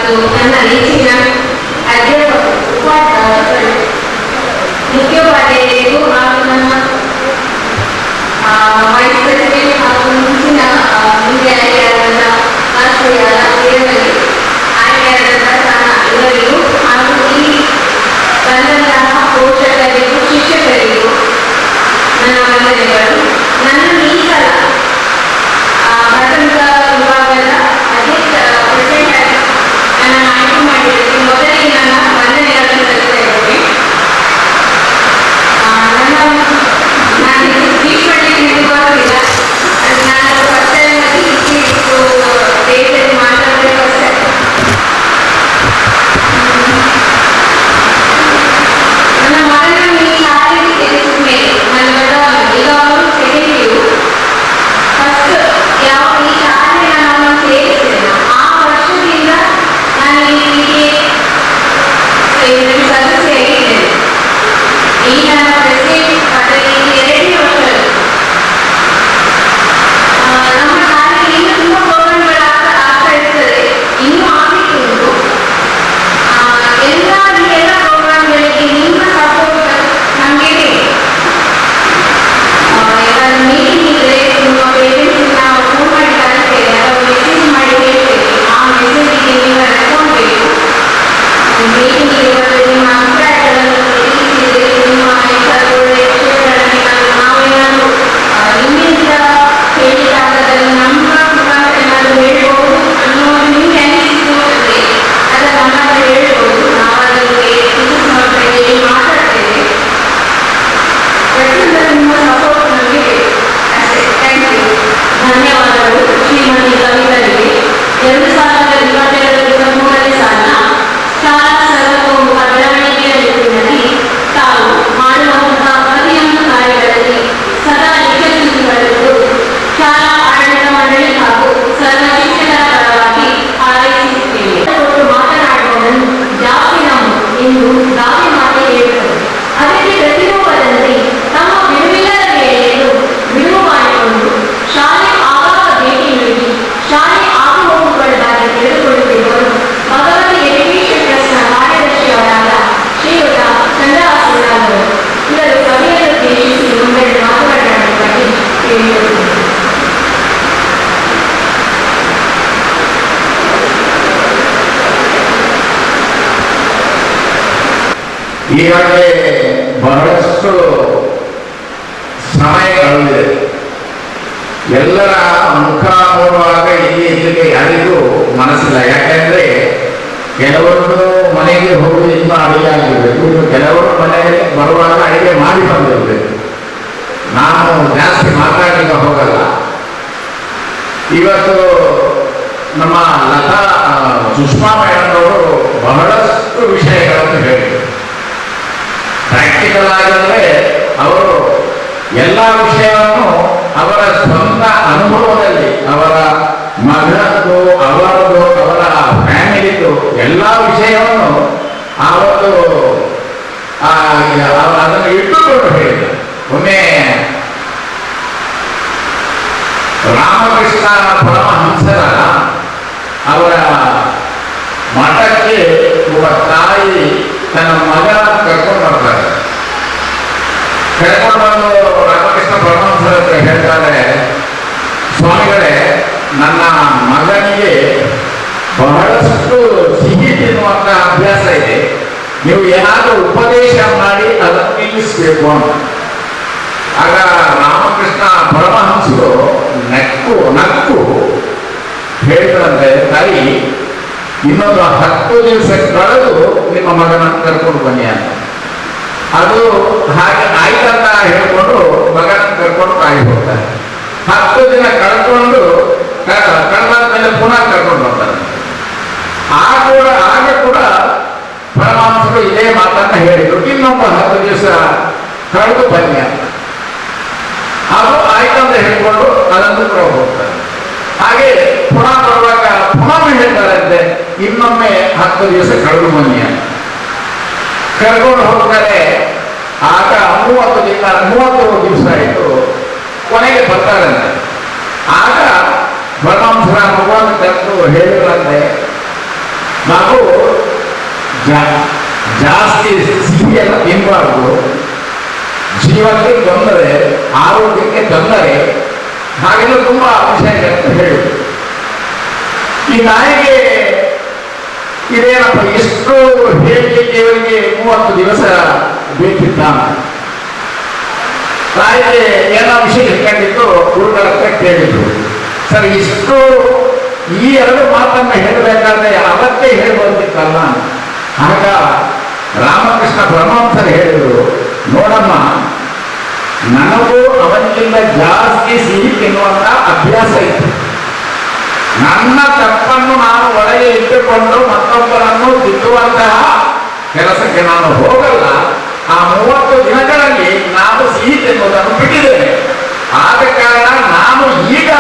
ಮತ್ತು ನನ್ನ ನೆಚ್ಚಿನ ಅಧ್ಯಾಪಕರು ಮುಖ್ಯೋಪಾಧ್ಯಾಯರಿಗೂ ಹಾಗೂ ನನ್ನ ವೈಸ್ ಪ್ರೆಸಿಡೆಂಟ್ ಹಾಗೂ ಮುಂಚಿನ ಮುಂದೆ ಆಯ್ಕೆಯಾದಂಥ ರಾಷ್ಟ್ರೀಯ ಸೇವೆಯಲ್ಲಿ ಆಯ್ಕೆಯಾದಂಥ ಇವರಿಗೂ ಹಾಗೂ ಈ ಬಂದಂತಹ ಪೋಷಕರಿಗೂ ಶಿಕ್ಷಕರಿಗೂ ನನ್ನ ವಂದನೆಗಳು. ನನ್ನನ್ನು ಈ ಸಲ ಪ್ರಾಥಮಿಕ ವಿಭಾಗದ ಪ್ರೆಸಿಡೆಂಟ್ ಆಗಿ ನನ್ನನ್ನು ಆಯ್ಕೆ ಮಾಡಿದ್ದಕ್ಕೆ ಮೊದಲಿಗೆ ನನ್ನ ವಂದನೆಗಳನ್ನು ಸಲ್ಲಿಸ್ತಾ ಇದ್ದೇನೆ. ನಾನು ಸ್ಪೀಚ್ ಮಾಡಲಿಕ್ಕೆ ನಿಜವಾಗಲಿಲ್ಲ. ನಾನು ಫಸ್ಟ್ ಟೈಮ್ ಇಷ್ಟು ಸ್ಟೇಜಲ್ಲಿ ಮಾತಾಡಬೇಕು ಅಷ್ಟೇ. ನನ್ನ ಮಗನನ್ನು ಈ ಶಾಲೆಗೆ ಸೇರಿಸಿದ ಮೇಲೆ ನನ್ನ ದೊಡ್ಡವನು ಈಗ ಅವರು ಸೆಕೆಂಡ್ ಇಯರ್ ಫಸ್ಟ್ ಯಾವ ಈ ಶಾಲೆಗೆ ನಾನು ಅವನನ್ನು ಸೇರಿಸಿದೆ. ಆ ವರ್ಷದಿಂದ ನಾನು ಇಲ್ಲಿಗೆ ಸದಸ್ಯೆಯಾಗಿದ್ದೇನೆ. ಈ ನನ್ನ ಪ್ರೆಸಿಡೆಂಟ್ ಪದವಿ 2ನೇ ವರ್ಷದಲ್ಲಿ ನಮ್ಮ ಶಾಲೆಯಲ್ಲಿ ಇನ್ನೂ ತುಂಬ ಪ್ರೋಗ್ರಾಮ್ಗಳು ಆಗ್ತಾ ಇರ್ತದೆ. ಇನ್ನೂ ಆಗಲಿಕ್ಕೆ ಉಂಟು. ಎಲ್ಲ ಪ್ರೋಗ್ರಾಮ್ಗಳಿಗೆ ನಿಮ್ಮ ಸಪೋರ್ಟ್ ನಮಗೆ ಬೇಕು. ಯಾರಾದ್ರೂ ಮೀಟಿಂಗ್ ಇದ್ರೆ ನಿಮ್ಮ ಪೇರೆಂಟ್ಸ್ ನಾವು ಫೋನ್ ಮಾಡಿ ಕಳಿಸ್ತೇವೆ ಅಥವಾ ಮೆಸೇಜ್ ಮಾಡಿ ಹೇಳ್ತೇವೆ. ಆ ಮೆಸೇಜಿಗೆ ನೀವು ರೆಸ್ಪಾಂಡ್ ಬೇಕು. ಮೀಟಿಂಗಿಗೆ ಬಂದರೆ ನಿಮ್ಮ ಅಭಿಪ್ರಾಯಗಳನ್ನು ತಿಳಿಸಿದರೆ ನಿಮ್ಮ ಏನಾದರೂ ವಿಷಯಗಳಲ್ಲಿ ನಾವೇನಾದರೂ ನಿಮ್ಮಿಂದ ಹೇಳಿದಾಗದಲ್ಲಿ ನಮ್ಮ ಮುಖಾಂತರ ಏನಾದರೂ ಹೇಳ್ಬೋದು ಅನ್ನೋದು ನಿಮಗೆ ಅನಿಸಿಸುತ್ತದೆ. ಅದನ್ನು ನಮ್ಮ ಹತ್ರ ಹೇಳ್ಬೋದು. ನಾವು ಅದಕ್ಕೆ ಟೀಚರ್ಸ್ನವರಿಗೆ ಮಾತಾಡ್ತೇವೆ. ಪ್ರತಿಯೊಂದರ ನಿಮ್ಮ ಸಪೋರ್ಟ್ ನಮಗೆ ಬೇಕು ಅಷ್ಟೇ. Thank you. ಧನ್ಯವಾದಗಳು ಶ್ರೀಮತಿ ಕವಿತರಿಗೆ. 2022-23ನೇ ಸಾಲಿನ ಶಾಲಾ ಸರ್ವತೋಮುಖ ಬೆಳವಣಿಗೆಯ ನಿಟ್ಟಿನಲ್ಲಿ ತಾವು ಮಾಡುವಂತಹ ಪ್ರತಿಯೊಂದು ಕಾರ್ಯಗಳಲ್ಲಿ ಸದಾ ಯಶಸ್ವಿಗೊಳ್ಳಲು ಶಾಲಾ ಆಡಳಿತ ಮಂಡಳಿ ಹಾಗೂ ಸರ್ವ ಶಿಕ್ಷಕರ ಪರವಾಗಿ ಹಾರೈಸುತ್ತೇವೆ. ಮಾತನಾಡುವುದನ್ನು ಜಾಸ್ತಿ ನಾವು ಎಂದು ಗಾದೆ ಮಾತೆ ಹೇಳುತ್ತದೆ. ಅದಕ್ಕೆ ಪ್ರತಿರೂಪದಂತೆ ತಮ್ಮ ಬಿಡುವಿಲ್ಲದ ವೇಳೆಯನ್ನು ಬಿಡುವು ಮಾಡಿಕೊಂಡು ಶಾಲೆ ಆಗಾಗ ಭೇಟಿ ನೀಡಿ ಶಾಲೆ ಆಗುಹೋಗುಗಳ ಬಗ್ಗೆ ತಿಳಿದುಕೊಳ್ಳುತ್ತಿರುವರು ಭಗವತಿ ಎಜುಕೇಶನ್ ಟ್ರಸ್ಟ್ನ ಕಾರ್ಯದರ್ಶಿಯವರಾದ ಶ್ರೀಯುತ ಚಂದ್ರವಾಸುರವರು. ಇವರು ಸಭೆಯನ್ನು ಉದ್ದೇಶಿಸಿ ಒಂದೆರಡು ಮಾತುಗಳನ್ನಾಡಿ ಹೇಳಿದರು. ಈಗಾಗಲೇ ಬಹಳಷ್ಟು ಸಮಯ ಕಳೆದಿದೆ. ಎಲ್ಲರ ಮುಖ ನೋಡುವಾಗ ಇಲ್ಲಿಗೆ ಯಾರಿಗೂ ಮನಸ್ಸಿಲ್ಲ. ಯಾಕೆಂದ್ರೆ ಕೆಲವೊಂದು ಮನೆಗೆ ಹೋಗಿ ಇನ್ನೂ ಅಡಿಗೆ ಆಗಿರ್ಬೇಕು, ಕೆಲವರು ಮನೆಗೆ ಬರುವಾಗ ಅಡಿಗೆ ಮಾಡಿ ಬಂದಿರಬೇಕು. ನಾನು ಜಾಸ್ತಿ ಮಾತಾಡಲಿಕ್ಕೆ ಹೋಗಲ್ಲ. ಇವತ್ತು ನಮ್ಮ ಲತಾ ಸುಷ್ಮಾ ಮೇಡಮ್ನವರು ಬಹಳಷ್ಟು ವಿಷಯಗಳನ್ನು ಹೇಳಿದರು. ಪ್ರಾಕ್ಟಿಕಲ್ ಆಗಿದ್ರೆ ಅವರು ಎಲ್ಲ ವಿಷಯವನ್ನು ಅವರ ಸ್ವಂತ ಅನುಭವದಲ್ಲಿ ಅವರ ಮಗನದ್ದು ಅವರದ್ದು ಅವರ ಫ್ಯಾಮಿಲಿದು ಎಲ್ಲ ವಿಷಯವನ್ನು ಅವತ್ತು ಅದನ್ನು ಇಟ್ಟುಕೊಂಡು ಹೇಳಿದರು. ಒಮ್ಮೆ ರಾಮಕೃಷ್ಣ ಪರಮಹಂಸರ ಅವರ ಮಠಕ್ಕೆ ಒಬ್ಬ ತಾಯಿ ತನ್ನ ಮಗನ ಕರ್ಕೊಂಡು ಬರ್ತಾರೆ. ಕರ್ಕೊಂಡು ಬಂದು ರಾಮಕೃಷ್ಣ ಪರಮಹಂಸರ ಹತ್ರ ಹೇಳ್ತಾರೆ, ಸ್ವಾಮಿಗಳೇ, ನನ್ನ ಮಗನಿಗೆ ಬಹಳಷ್ಟು ಸಿಹಿ ತಿನ್ನುವಂತ ಅಭ್ಯಾಸ ಇದೆ, ನೀವು ಏನಾದರೂ ಉಪದೇಶ ಮಾಡಿ ಅದನ್ನು ನಿಲ್ಲಿಸಬೇಕು ಅಂತ. ಆಗ ರಾಮಕೃಷ್ಣ ಪರಮಹಂಸರು ನಕ್ಕು ಹೇಳಿದ್ರಂತೆ, ತಾಯಿ, ಇನ್ನೊಂದು 10 ದಿವಸ ಕಳೆದು ನಿಮ್ಮ ಮಗನನ್ನು ಕರ್ಕೊಂಡು ಬನ್ನಿ ಅಂತ. ಅದು ಹಾಗೆ ಆಯ್ತಂತ ಹೇಳ್ಕೊಂಡು ಮಗನನ್ನು ಕರ್ಕೊಂಡು ತಾಯಿ ಹೋಗ್ತಾರೆ. 10 ದಿನ ಕಳ್ಕೊಂಡು ಕಳೆದಾದ್ಮೇಲೆ ಪುನಃ ಕರ್ಕೊಂಡು ಬರ್ತಾರೆ. ಆಗ ಕೂಡ ಪರಮಹಂಸರು ಇದೇ ಮಾತನ್ನ ಹೇಳಿದ್ರು, ಇನ್ನೊಂದು 10 ದಿವಸ ಕಳೆದು ಬನ್ನಿ ಅಂತ. ಅದು ಆಯ್ತಂತ ಹೇಳ್ಕೊಂಡು ಅದನ್ನು ಕೂಡ ಹೋಗ್ತಾರೆ. ಹಾಗೆ ಪುನಃ ಬರುವಾಗ ಪುನಃ ಹೇಳ್ತಾರಂತೆ, ಇನ್ನೊಮ್ಮೆ 10 ದಿವಸ ಕಳೆದು ಬನ್ನಿ ಅಂತ. ಕರ್ಕೊಂಡು ಹೋಗ್ತಾರೆ. ಆಗ 30 ದಿವಸ ಆಯಿತು. ಕೊನೆಗೆ ಬರ್ತಾರಂತೆ. ಆಗ ಪರಮಹಂಸರ ಮಗುವನ್ನು ಕರೆದು ಹೇಳಿದ್ರಂತೆ, ಮಗು ಜಾಸ್ತಿ ಸಿಹಿಯೆಲ್ಲ ತಿನ್ನಬಾರ್ದು, ಜೀವಕ್ಕೆ ತೊಂದರೆ, ಆರೋಗ್ಯಕ್ಕೆ ತೊಂದರೆ, ಹಾಗೆಲ್ಲ ತುಂಬಾ ವಿಷಯಗಳನ್ನು ಹೇಳಿದ್ರು. ಈ ನಾಯಿಗೆ ಇದೇನಪ್ಪ ಎಷ್ಟು ಹೇಳಲಿಕ್ಕೆ ಇವರಿಗೆ 30 ದಿವಸ ಬೇಕಿತ್ತ. ತಾಯಿಗೆ ಏನೋ ವಿಷಯ ಇಟ್ಕೊಂಡಿದ್ದು ಗುರುಗಳ ಹತ್ರ ಕೇಳಿದ್ರು, ಸರ್ ಇಷ್ಟು ಈ 2 ಮಾತನ್ನ ಹೇಳಬೇಕಾದ್ರೆ ಅವತ್ತೇ ಹೇಳುವಂತಿತ್ತಲ್ಲ. ಆಗ ರಾಮಕೃಷ್ಣ ಪರಮಹಂಸರು ಹೇಳಿದ್ರು, ನೋಡಮ್ಮ, ನನಗೂ ಅವನಿಗಿಂತ ಜಾಸ್ತಿ ಸಿಹಿ ತಿನ್ನುವಂತ ಅಭ್ಯಾಸ ಇತ್ತು. ನನ್ನ ತಪ್ಪನ್ನು ನಾನು ಒಳಗೆ ಇಟ್ಟುಕೊಂಡು ಮತ್ತೊಬ್ಬರನ್ನು ತಿದ್ದುವಂತಹ ಕೆಲಸಕ್ಕೆ ನಾನು ಹೋಗಲ್ಲ. ಆ 30 ದಿನಗಳಲ್ಲಿ ನಾನು ಸಿಹಿ ತಿನ್ನುವುದನ್ನು ಬಿಟ್ಟಿದ್ದೇನೆ. ಆದ ಕಾರಣ ನಾನು ಈಗ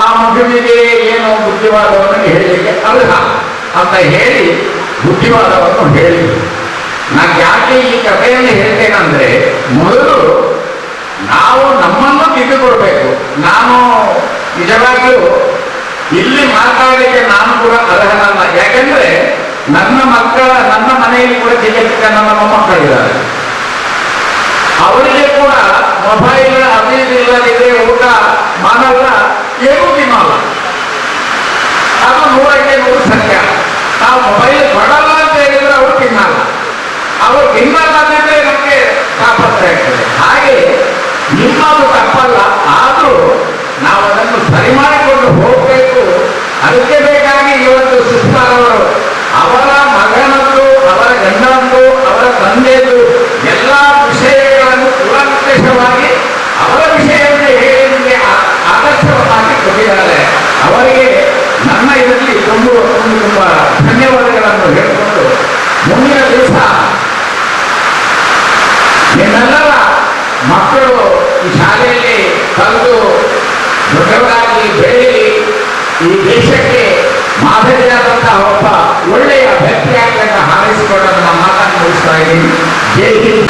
ಆ ಮಗುವಿಗೆ ಏನು ಬುದ್ಧಿವಾದವನ್ನು ಹೇಳಲಿಕ್ಕೆ ಅರ್ಹ ಅಂತ ಹೇಳಿ ಬುದ್ಧಿವಾದವನ್ನು ಹೇಳಿದ್ರು. ನಾನು ಯಾಕೆ ಈ ಕಥೆಯನ್ನು ಹೇಳ್ತೇನೆಂದ್ರೆ, ಮೊದಲು ನಾವು ನಮ್ಮನ್ನು ತಿದ್ದುಕೊಳ್ಬೇಕು. ನಾನು ನಿಜವಾಗಿಯೂ ಇಲ್ಲಿ ಮಾತಾಡಲಿಕ್ಕೆ ನಾನು ಕೂಡ ಅರ್ಹನಲ್ಲ. ಯಾಕೆಂದ್ರೆ ನನ್ನ ಮನೆಯಲ್ಲಿ ಕೂಡ ಚಿಕ್ಕ ಚಿಕ್ಕ ನನ್ನ ಮೊಮ್ಮಕ್ಕಳಿದ್ದಾರೆ. ಅವರಿಗೆ ಕೂಡ ಮೊಬೈಲ್ ಅದಿಲ್ಲದಿದ್ರೆ ಊಟ ಮಾಡಲ್ಲ, ಏನೂ ತಿನ್ನಲ್ಲ. ಅದು 100ಕ್ಕೆ 100 ಸತ್ಯ. ನಾವು ಮೊಬೈಲ್ ಕೊಡಲ್ಲ ಅಂತ ಹೇಳಿದ್ರೆ ಅವರು ತಿನ್ನಲ್ಲ. ಅವರು ತಿನ್ನಲ್ಲ ಅಂದ್ರೆ ನಮಗೆ ತಾಪತ್ರೆ ಆಗ್ತದೆ. ಹಾಗೆ ನಿಮ್ಮದು ತಪ್ಪಲ್ಲ, ಆದರೂ ನಾವು ಅದನ್ನು ಸರಿ ಮಾಡಿಕೊಂಡು ಹೋಗಬೇಕು. ಅದಕ್ಕೆ ಬೇಕಾಗಿ ಇವತ್ತು ಸುಸ್ತಾರವರು ಅವರ ಮಗನದ್ದು, ಅವರ ಗಂಡನದ್ದು, ಅವರ ತಂದೆಯದ್ದು ಎಲ್ಲ ವಿಷಯಗಳನ್ನು ಕೂಲಂಕಷವಾಗಿ ಅವರ ವಿಷಯವನ್ನು ಹೇಳಿ ನಿಮಗೆ ಆದರ್ಶವಾಗಿ ಕೊಟ್ಟಿದ್ದಾರೆ. ಅವರಿಗೆ ನನ್ನ ಇದರಲ್ಲಿ ತುಂಬ ಧನ್ಯವಾದಗಳನ್ನು ಹೇಳಿಕೊಂಡು, ಮುಂದಿನ ದಿವಸ ನಿಮ್ಮೆಲ್ಲರ ಮಕ್ಕಳು ಈ ಶಾಲೆಯಲ್ಲಿ ಕಲಿತು ದೊಡ್ಡವರಾಗಿ ಬೆಳೆಯಲಿ, ಈ ದೇಶಕ್ಕೆ ಮಾದರಿಯಾದಂತಹ ಒಬ್ಬ ಒಳ್ಳೆಯ ವ್ಯಕ್ತಿಯಾಗಬೇಕ ಹಾರೈಸಿಕೊಂಡು ನನ್ನ ಮಾತನ್ನು ಮುಗಿಸ್ತಾ ಇದ್ದೀನಿ. ಜೈ ಹಿಂದ್.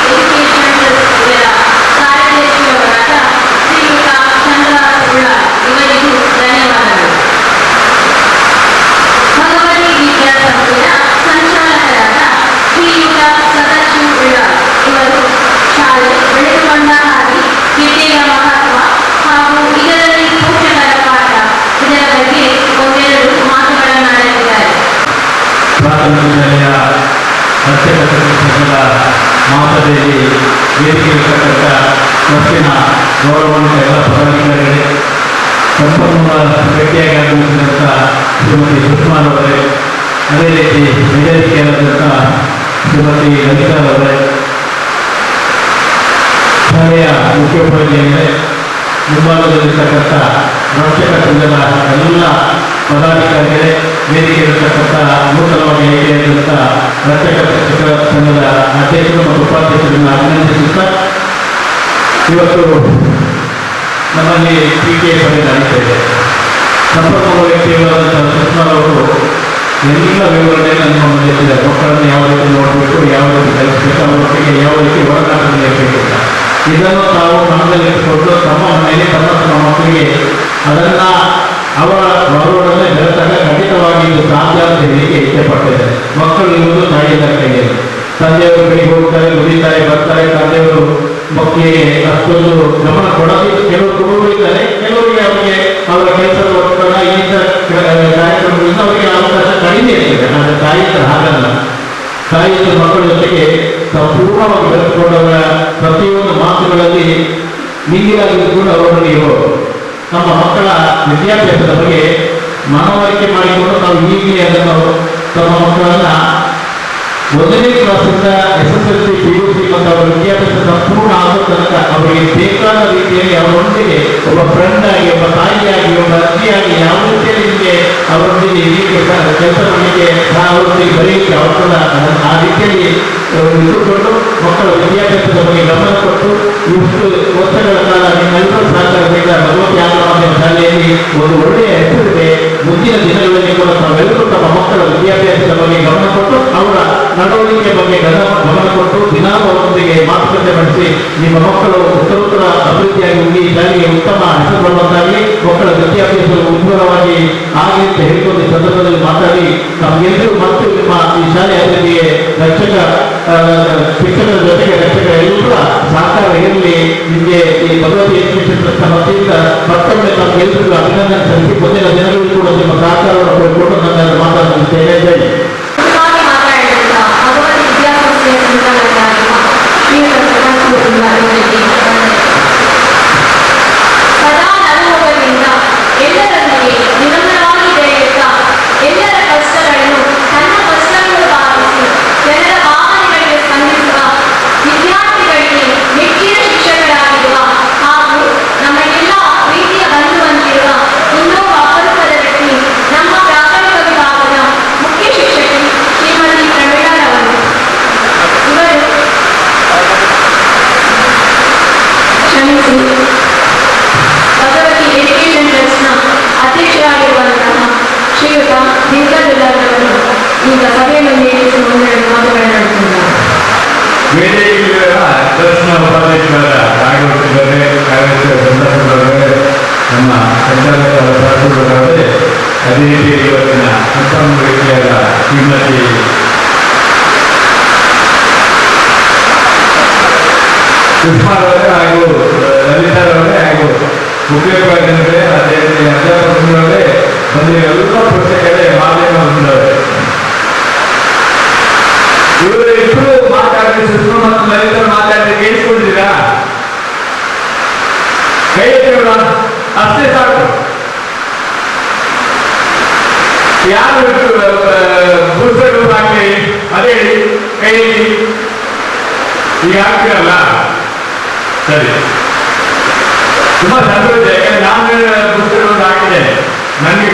ಕಾರ್ಯದರ್ಶಿಯವರಾದ ಶ್ರೀಯುತ ಚಂದ್ರಹಾಸ್ ಉಳ್ಳಾಳ್ ಇವರಿಗೂ ಧನ್ಯವಾದಗಳು. ಭಗವತಿ ವಿದ್ಯಾಸಂಸ್ಥೆಯ ಸಂಚಾಲಕರಾದ ಶ್ರೀಯುತ ಸದಾಶಿವ ಉಳ್ಳಾಳ್ ಇವರು ಶಾಲೆ ಬೆಳೆದುಕೊಂಡ ಹಾಗೆ ವಿದ್ಯೆಯ ಮಹತ್ವ ಹಾಗೂ ಇದರಲ್ಲಿ ಪೋಷಕರ ಪಾತ್ರ ಇದರ ಬಗ್ಗೆ ಒಂದೆರಡು ಮಾತುಗಳನ್ನಾಡಲಿದ್ದಾರೆ. ಪ್ರಾಥಮಿಕ ಶಾಲೆಯ ಅಧ್ಯಕ್ಷರ ಮಾತದಲ್ಲಿ ವೇದಿಕೆ ಇರತಕ್ಕಂಥ ವಸ್ತಿನ ಗೌರವಾನ್ವಿತ ಎಲ್ಲ ಪದಾಧಿಕಾರಿಗಳೇ, ಸಂಪನ್ಮೂಲ ಭೇಟಿಯಾಗಿ ಆಗಮಿಸಿದಂಥ ಶ್ರೀಮತಿ ಸುಷ್ಮಾರವರೇ, ಅದೇ ರೀತಿ ವೇದಿಕೆಯಾದಂಥ ಶ್ರೀಮತಿ ಲಲಿತಾರವರೇ, ಶಾಲೆಯ ಮುಖ್ಯೋಪಾಧ್ಯಾಯರೇ, ಮುಂಭಾಗದಲ್ಲಿರ್ತಕ್ಕಂಥ ರಕ್ಷಕ ಸಂಘದ ಎಲ್ಲ ಪದಾಧಿಕಾರಿಗಳೇ, ವೇದಿಕೆ ಇರತಕ್ಕಂಥ ನೂತನವಾಗಿ ಆಯ್ಕೆಯಾದಂಥ ರಕ್ಷಕ ಸಂಘದ ಅಧ್ಯಕ್ಷರು ಮತ್ತು ಉಪಾಧ್ಯಕ್ಷರನ್ನು ಅಭಿನಂದಿಸುತ್ತಾ, ಇವತ್ತು ನಮ್ಮಲ್ಲಿ ಟೀಕೆ ಪಡೆ ನಡೀತಾ ಇದೆ. ಸಂಪನ್ಮೂಲ ವ್ಯಕ್ತಿಗಳಾದಂಥ ಸುಷ್ಮಾರವರು ಎಲ್ಲ ವಿವರಣೆಯನ್ನು ನಮ್ಮ ಮುಂದಿದ್ದಾರೆ. ಮಕ್ಕಳನ್ನು ಯಾವ ರೀತಿ ನೋಡಬೇಕು, ಯಾವ ರೀತಿ ಕಲಿಸಬೇಕು, ಅವರೊಟ್ಟಿಗೆ ಯಾವ ರೀತಿ ಒಡನಾಟದಲ್ಲಿ ಇರಬೇಕು. ಇದನ್ನು ತಾವು ಮನದಲ್ಲಿಟ್ಟುಕೊಂಡು ತಮ್ಮ ಮನೆಯಲ್ಲಿ ತಮ್ಮ ಮಕ್ಕಳಿಗೆ ಅದನ್ನ ಅವರ ಗೌರವದಲ್ಲೇ ಬೆಳೆದಾಗ ಖಂಡಿತವಾಗಿ ಇದು ಸಾಧ್ಯ ಅಂತ ಹೇಳಲಿಕ್ಕೆ ಇಷ್ಟಪಟ್ಟಿದ್ದಾರೆ. ಮಕ್ಕಳು ಇರುವುದು ತಾಯಿಯ ಕೈಯಲ್ಲಿ. ತಂದೆಯವರು ಬೆಳಿಗ್ಗೆ ಹೋಗ್ತಾರೆ, ದುಡಿತಾರೆ, ಬರ್ತಾರೆ. ತಂದೆಯವರು ಮಕ್ಕಳಿಗೆ ಅಷ್ಟೊಂದು ಗಮನ ಕೊಡೋದು ಕೆಲವು ಕುಟುಂಬಗಳಿದ್ದಾರೆ. ಕೆಲವರಿಗೆ ಅವರಿಗೆ ಅವರ ಕೆಲಸದ ಒತ್ತಡ ಈ ಕಾರ್ಯಕ್ರಮಗಳಿಂದ ಅವರಿಗೆ ಅವಕಾಶ ಕಡಿಮೆ ಇರ್ತದೆ. ಆದರೆ ತಾಯಿ ಹಾಗಲ್ಲ. ತಾಯಿಯ ಮಕ್ಕಳ ಜೊತೆಗೆ ಸಂಪೂರ್ಣವಾಗಿ ಬೆಳೆದುಕೊಂಡವರ ಪ್ರತಿಯೊಂದು ಮಾತುಗಳಲ್ಲಿ ನಿಂಗಿರಾಗಿದ್ದುಕೊಂಡು ಅವರಲ್ಲಿ ನಮ್ಮ ಮಕ್ಕಳ ವಿದ್ಯಾಭ್ಯಾಸದ ಬಗ್ಗೆ ಮನವರಿಕೆ ಮಾಡಿಕೊಂಡು ನಾವು ಈಗಲೇ ಅದನ್ನು ತಮ್ಮ ಮಕ್ಕಳನ್ನ 1ನೇ ಕ್ಲಾಸಿಂದ SSLC PUC ಮತ್ತು ಅವರ ವಿದ್ಯಾಭ್ಯಾಸ ಸಂಪೂರ್ಣ ಆಗೋ ತನಕ ಅವರಿಗೆ ಬೇಕಾದ ರೀತಿಯಲ್ಲಿ ಅವರೊಂದಿಗೆ ಒಬ್ಬ ಫ್ರೆಂಡ್ ಆಗಿ, ಒಬ್ಬ ತಾಯಿಯಾಗಿ, ಒಬ್ಬ ಅಜ್ಜಿಯಾಗಿ ಯಾವ ರೀತಿಯಲ್ಲಿ ನಿಮಗೆ ಅವರೊಂದಿಗೆ ಕೆಲಸ ಮಾಡಲಿಕ್ಕೆ ಅವರೊಂದಿಗೆ ಬರೆಯಲಿಕ್ಕೆ ಅವಕಾಶ ಆ ರೀತಿಯಲ್ಲಿ ಇಟ್ಟುಕೊಂಡು ಮಕ್ಕಳ ವಿದ್ಯಾಭ್ಯಾಸದ ಬಗ್ಗೆ ಗಮನ ಕೊಟ್ಟು ಇಷ್ಟು ವರ್ಷಗಳ ಕಾಲ ನಿಮ್ಮೆಲ್ಲರೂ ಸಹಕಾರದಿಂದ ಭಗವತಿ ಆಂಗ್ಲ ಮಾಧ್ಯಮ ಶಾಲೆಯಲ್ಲಿ ಒಂದು ಒಳ್ಳೆಯ ಹೆಸರಿದೆ. ಮುಂದಿನ ದಿನಗಳಲ್ಲಿ ಕೂಡ ತಾವೆಲ್ಲರೂ ತಮ್ಮ ಮಕ್ಕಳ ವಿದ್ಯಾಭ್ಯಾಸದ ಬಗ್ಗೆ ಗಮನ ಕೊಟ್ಟು ಅವರ ನಡವಳಿಕೆ ಬಗ್ಗೆ ಗಮನ ಕೊಟ್ಟು ದಿನಾವರೊಂದಿಗೆ ಮಾತುಕತೆ ನಡೆಸಿ ನಿಮ್ಮ ಮಕ್ಕಳು ಉತ್ತರೋತ್ತರ ಅಭಿವೃದ್ಧಿಯಾಗಿ ಹೋಗಿ ಶಾಲೆಗೆ ಉತ್ತಮ ಹೆಸರು ಬರುವಂತಾಗಲಿ, ಮಕ್ಕಳ ವಿದ್ಯಾಭ್ಯಾಸ ಉಜ್ವಲವಾಗಿ ಆಗಲಿ ಅಂತ ಹೇಳಿಕೊಂಡು ಈ ಸಂದರ್ಭದಲ್ಲಿ ಮಾತಾಡಿ ನಮಗೆಲ್ಲರೂ ಮತ್ತೆ ಶಿಕ್ಷಕರ ಜೊತೆಗೆ ರಕ್ಷಕ ಎಲ್ಲರ ಸಹಕಾರ ಇರಲಿ. ನಿಮಗೆ ಈ ಭಗವತಿ ಎಜುಕೇಶನ್ ಟ್ರಸ್ಟ್ ವತಿಯಿಂದ ಮತ್ತೊಮ್ಮೆ ನಮ್ಗೆಲ್ಲರಿಗೂ ಅಭಿನಂದನೆ ಸಲ್ಲಿಸಿ ಮುಂದಿನ ದಿನಗಳಲ್ಲಿ ಕೂಡ ನಿಮ್ಮ ಸಹಕಾರವನ್ನು ಕೊಟ್ಟು ನನ್ನ ಮಾತನಾಡುತ್ತೇನೆ. ಜೈ. ಉತ್ತಮವಾಗಿ ಮಾತನಾಡಿದ ಭಗವತಿ ವಿದ್ಯಾಸಂಸ್ಥೆಯ ಸಂಚಾಲಕರಾಗಿರುವ ಶ್ರೀಯುತ ಶ್ರೀನಿವಾಸ ಅವರಿಗೆ ಸದಾ ನಗುಮೊಗಲಿನಿಂದ ಎಲ್ಲರೊಂದಿಗೆ ನಿರಂತರವಾಗಿ ಬೆಳೆಯುತ್ತಾ ಎಲ್ಲರ ಕಷ್ಟಗಳನ್ನು ತನ್ನ ಕಷ್ಟಗಳು ಭಾವಿಸಿ ಜನರ ಭಾವನೆಗಳಿಗೆ ಸ್ಪಂದಿಸುವ ವಿದ್ಯಾರ್ಥಿಗಳಿಗೆ ಮೆಚ್ಚಿನ ಶಿಕ್ಷಕರಾಗಿರುವ ಹಾಗೂ ನಮ್ಮ ಎಲ್ಲ ಪ್ರೀತಿಯ ಬಂಧುವಂತಿರುವ ಇನ್ನೊಬ್ಬ ಅಪರೂಪದ ವ್ಯಕ್ತಿ ನಮ್ಮ ಪ್ರಾಥಮಿಕ ವಿಭಾಗದ ಮುಖ್ಯ ಶಿಕ್ಷಕಿ ಶ್ರೀಮತಿ ಪ್ರವೀಣರವರು. ಇವರು ಕ್ಷಮಿಸಿ ಭಗವತಿ ಎಜುಕೇಶನ್ ಟ್ರಸ್ಟ್ನ ಅಧ್ಯಕ್ಷರಾಗಿರುವಂತಹ ಶ್ರೀಯುತ ದೀರ್ಘದುಲ್ಲರವರು ಈಗ ಸಭೆಯನ್ನು ನೇಮಿಸಿ ಒಂದೆರಡು ಮಾತುಗಳನ್ನಾಡುತ್ತಿದ್ದಾರೆ. ವೇದಿಕೆಯ ಟ್ರಸ್ಟ್ನ ಉಪಾಧ್ಯಕ್ಷರಾದ ರಾಘವೇಶ್ವರರೇ, ಕಾಂಗ್ರೆಸ್ ಸಂದರ್ಭದವರೇ, ನಮ್ಮ ಸಂಚಾಲಕರ ಶಾಸಕರಾದರೆ ಅದೇ ರೀತಿ ಇವತ್ತಿನ ಸಂಪನ್ಮೂಲ ವ್ಯಕ್ತಿಯಾದ ಶ್ರೀಮತಿ ಸುಷ್ಮಾರವರೇ ಹಾಗೂ ಲಲಿತಾರವರೇ ಹಾಗೂ ಉಪಯೋಗವೇ ಅದೇ ಅಧ್ಯಾಪಕರವರೇ ಬಂದಿರುವ ಎಲ್ಲ ಪುಸ್ತಕಗಳೇ ಮಾಧ್ಯಮ ಹೊಂದಿದವರೇ, ಇವರು ಇಬ್ಬರು ಮಾತಾಡಿ ಸುಷ್ಮಾ ಮತ್ತು ಲಲಿತರ ಮಾತಾಡಿ ಕೇಳಿಸ್ಕೊಂಡಿದ್ದೀರಾ? ಕೈ ಎತ್ತಿರ ಅಷ್ಟೇ ಸಾಕು. ಯಾರು ಪುಸ್ತಕಗಳು ಹಾಕಿ ಅದೇ ಹೇಳಿ ಕೈ ಎತ್ತಿ. ಈಗ ಹಾಕ್ತಿರಲ್ಲ, ಸರಿ, ತುಂಬಾ ಸಂತೋಷ. ಯಾಕಂದ್ರೆ ನಾನು ಪುಸ್ತಕಗಳನ್ನು ಹಾಕಿದ್ದೇನೆ, ನನಗೆ